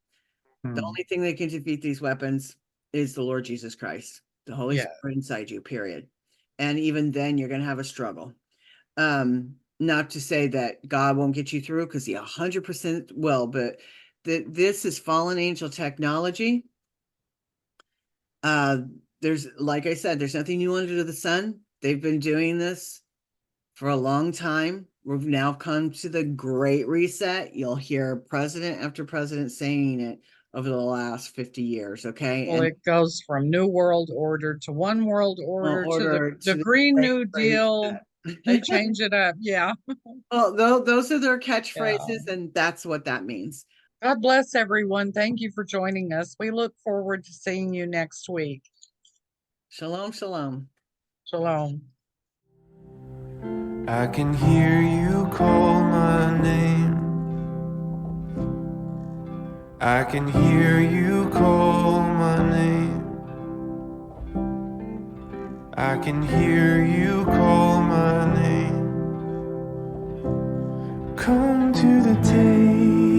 The only thing that can defeat these weapons is the Lord Jesus Christ, the Holy Spirit inside you, period. And even then you're going to have a struggle. Not to say that God won't get you through, because he 100% will, but this is fallen angel technology. There's, like I said, there's nothing new under the sun. They've been doing this for a long time. We've now come to the Great Reset. You'll hear president after president saying it over the last 50 years. Okay. Well, it goes from New World Order to One World Order to the Green New Deal. They change it up. Yeah. Well, those are their catchphrases, and that's what that means. God bless everyone. Thank you for joining us. We look forward to seeing you next week. Shalom, shalom. Shalom. I can hear you call my name. I can hear you call my name. I can hear you call my name. Come to the table.